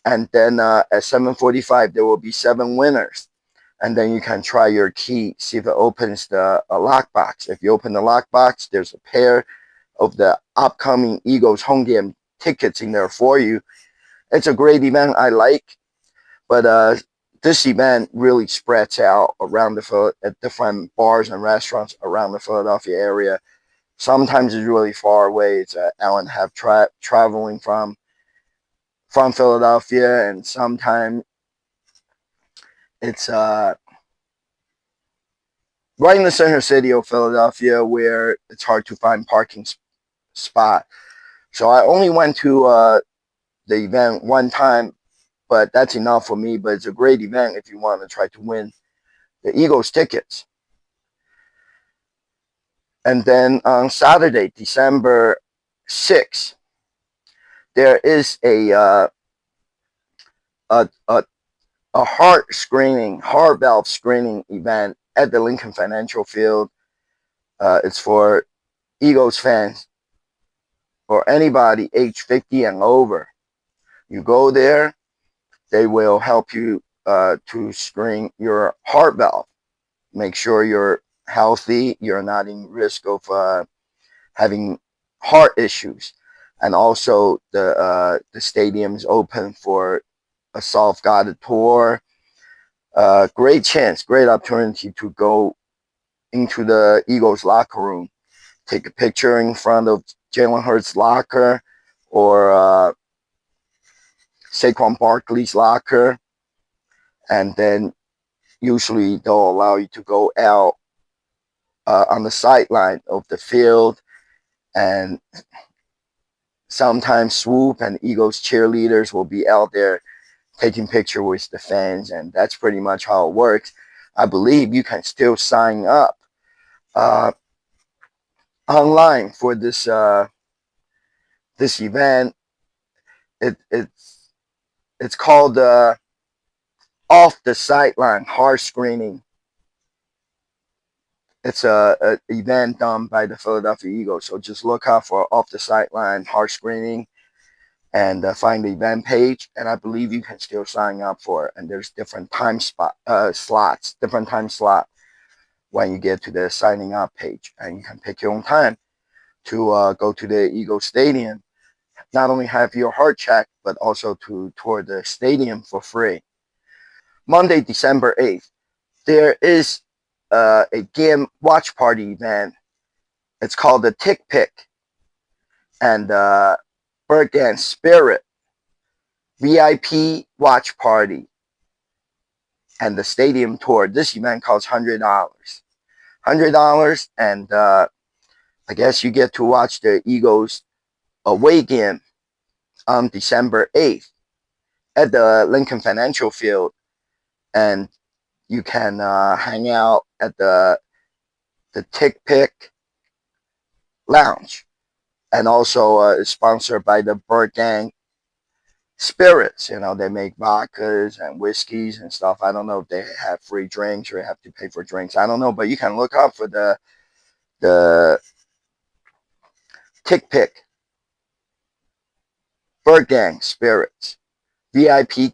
and then at 7:45 there will be 7 winners, and then you can try your key, see if it opens the lockbox. If you open the lockbox, there's a pair of the upcoming Eagles home game tickets in there for you. It's a great event, I like, but this event really spreads out around at different bars and restaurants around the Philadelphia area. Sometimes it's really far away. It's an hour and a half traveling from Philadelphia, and sometimes it's right in the center city of Philadelphia, where it's hard to find parking spot. So I only went to the event one time, but that's enough for me. But it's a great event if you want to try to win the Eagles tickets. And then on Saturday, December 6th, there is a heart valve screening event at the Lincoln Financial Field. It's for Eagles fans or anybody age 50 and over. You go there, they will help you to screen your heart valve. Make sure you're healthy, you're not in risk of having heart issues. And also the stadium's open for a self-guided tour. Great chance, great opportunity to go into the Eagles locker room, take a picture in front of Jalen Hurts' locker or Saquon Barkley's locker, and then usually they'll allow you to go out on the sideline of the field, and sometimes Swoop and Eagles cheerleaders will be out there taking picture with the fans, and that's pretty much how it works. I believe you can still sign up online for this event. It's called Off the Sideline Heart Screening. It's a event done by the Philadelphia Eagles. So just look out for Off the Sideline Heart Screening and find the event page. And I believe you can still sign up for it. And there's different time slots when you get to the signing up page. And you can pick your own time to go to the Eagles Stadium. Not only have your heart checked, but also to tour the stadium for free. Monday, December 8th, there is a game watch party event. It's called the Tick Pick and Bird Spirit VIP watch party and the stadium tour. This event costs $100, and I guess you get to watch the Eagles away game on December 8th at the Lincoln Financial Field, and you can hang out at the Tick Pick Lounge, and also it's sponsored by the Bird Gang Spirits. You know, they make vodkas and whiskeys and stuff. I don't know if they have free drinks or you have to pay for drinks. I don't know, but you can look up for the Tick Pick Bird Gang Spirits VIP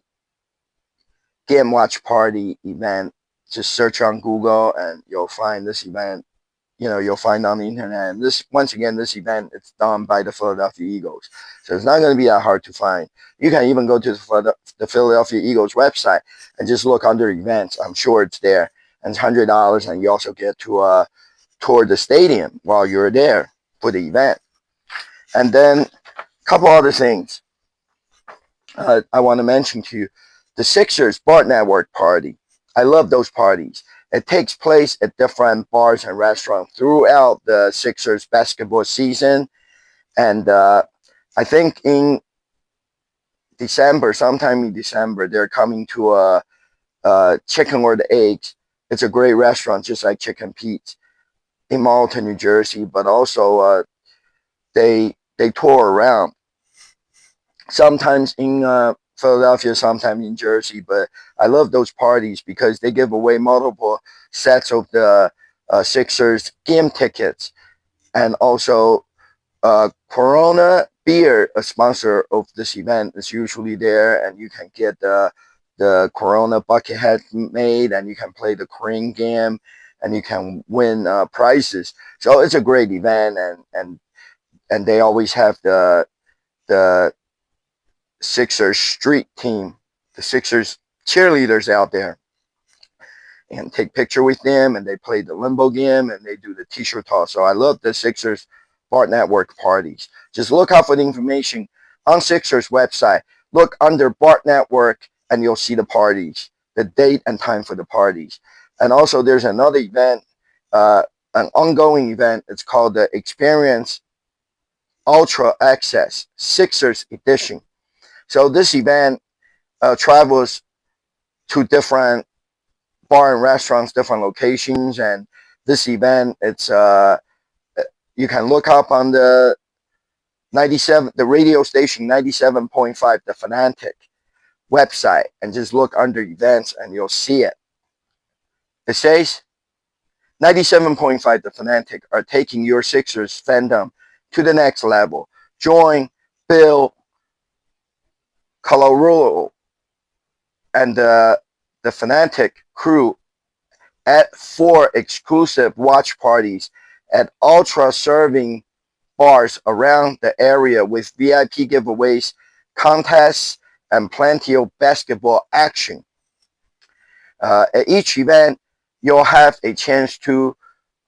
game watch party event. Just search on Google and you'll find this event. You know, you'll find on the internet. And this, once again, this event, it's done by the Philadelphia Eagles. So it's not going to be that hard to find. You can even go to the Philadelphia Eagles website and just look under events. I'm sure it's there. And it's $100, and you also get to tour the stadium while you're there for the event. And then a couple other things I want to mention to you. The Sixers Bar Network party. I love those parties. It takes place at different bars and restaurants throughout the Sixers basketball season. And I think in December, sometime in December, they're coming to Chicken or the Eggs. It's a great restaurant, just like Chicken Pete's in Marlton, New Jersey. But also they they tour around. Sometimes in Philadelphia, sometimes in Jersey, but I love those parties because they give away multiple sets of the Sixers game tickets, and also Corona beer, a sponsor of this event, is usually there, and you can get the Corona bucket hat made, and you can play the Korean game, and you can win prizes. So it's a great event, and they always have the Sixers street team, the Sixers cheerleaders out there, and take picture with them, and they play the limbo game, and they do the t-shirt toss. So I love the Sixers Bart Network parties. Just look out for the information on Sixers website. Look under Bart Network, and you'll see the parties, the date and time for the parties. And also there's another event, an ongoing event. It's called the Experience Ultra Access Sixers Edition. So this event travels to different bar and restaurants, different locations, and this event, it's you can look up on the radio station 97.5, the Fanatic website, and just look under events, and you'll see it. It says 97.5, the Fanatic are taking your Sixers fandom to the next level. Join Bill Colarulo and the Fanatic crew at 4 exclusive watch parties at ultra serving bars around the area with VIP giveaways, contests, and plenty of basketball action. At each event, you'll have a chance to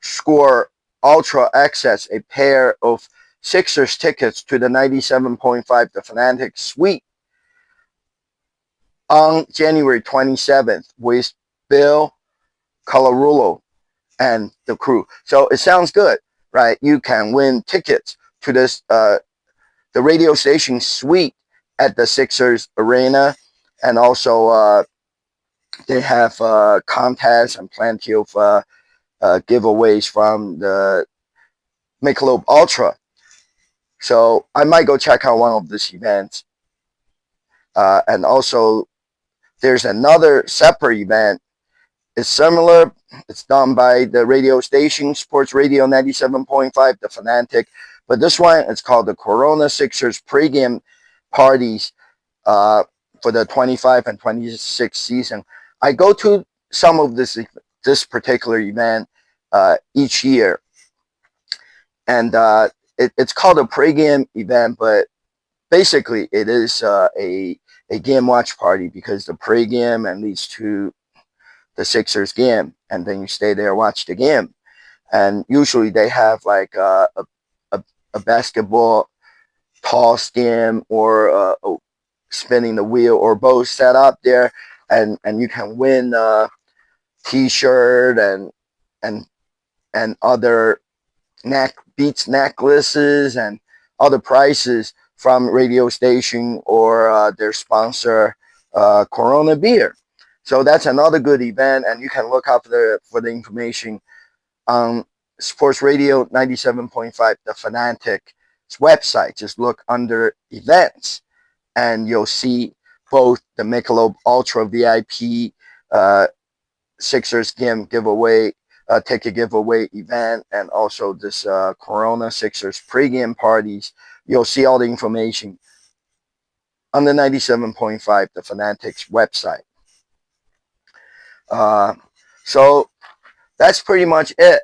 score Ultra Access, a pair of Sixers tickets to the 97.5 The Fanatic Suite on January 27th with Bill Colarulo and the crew. So it sounds good, right? You can win tickets to this the radio station suite at the Sixers Arena, and also they have contests and plenty of giveaways from the Michelob Ultra. So I might go check out one of these events. And also there's another separate event. It's similar. It's done by the radio station, Sports Radio 97.5, The Fanatic. But this one, it's called the Corona Sixers pregame parties for the 25 and 26 season. I go to some of this particular event each year. And it's called a pregame event, but basically it is a game watch party, because the pregame and leads to the Sixers game, and then you stay there, watch the game. And usually they have like a basketball toss game, or spinning the wheel, or both set up there, and you can win t-shirt and other Beats necklaces and other prizes from radio station or their sponsor Corona beer. So that's another good event, and you can look up for the information on Sports Radio 97.5, The Fanatic's website. Just look under events, and you'll see both the Michelob Ultra VIP Sixers game giveaway, ticket giveaway event, and also this Corona Sixers pregame parties. You'll see all the information on the 97.5, The Fanatic's website. So that's pretty much it.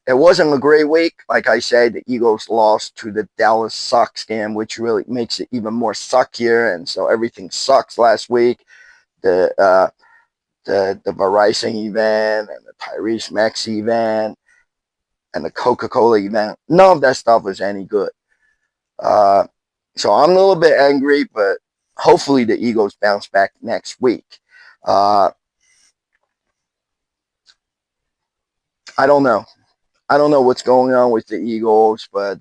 It wasn't a great week. Like I said, the Eagles lost to the Dallas Sucks game, which really makes it even more suckier. And so everything sucks last week. The Verizon event, and the Tyrese Maxey event, and the Coca-Cola event. None of that stuff was any good. So I'm a little bit angry, but hopefully the Eagles bounce back next week. I don't know. I don't know what's going on with the Eagles, but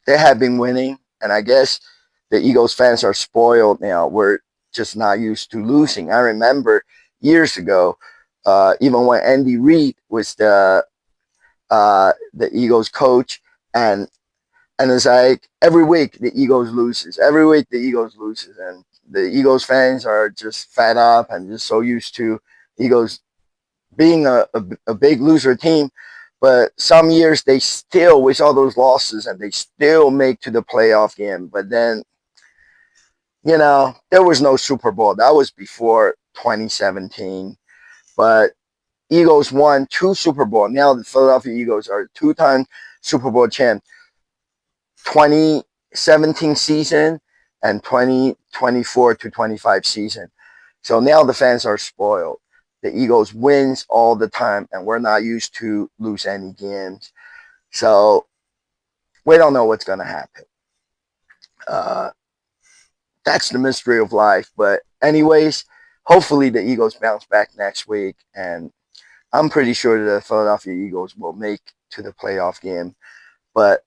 they have been winning, and I guess the Eagles fans are spoiled now. We're just not used to losing. I remember years ago, even when Andy Reid was the Eagles coach, and And it's like every week the Eagles loses. Every week the Eagles loses. And the Eagles fans are just fed up and just so used to Eagles being a big loser team. But some years they still, with all those losses, and they still make to the playoff game. But then, there was no Super Bowl. That was before 2017. But Eagles won 2 Super Bowl. Now the Philadelphia Eagles are 2-time Super Bowl champ. 2017 season and 2024 to 25 season. So now the fans are spoiled. The Eagles wins all the time, and we're not used to lose any games. So we don't know what's going to happen. That's the mystery of life. But anyways, hopefully the Eagles bounce back next week, and I'm pretty sure the Philadelphia Eagles will make to the playoff game. But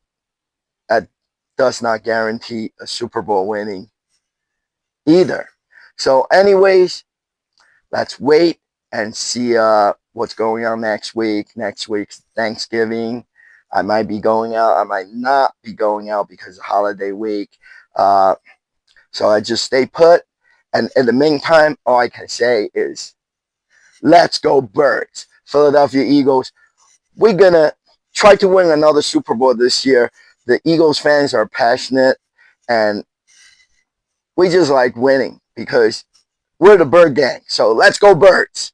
that does not guarantee a Super Bowl winning either. So anyways, let's wait and see what's going on next week. Next week's Thanksgiving. I might be going out. I might not be going out because of holiday week. So I just stay put. And in the meantime, all I can say is, let's go Birds. Philadelphia Eagles. We're going to try to win another Super Bowl this year. The Eagles fans are passionate, and we just like winning because we're the Bird Gang. So let's go Birds.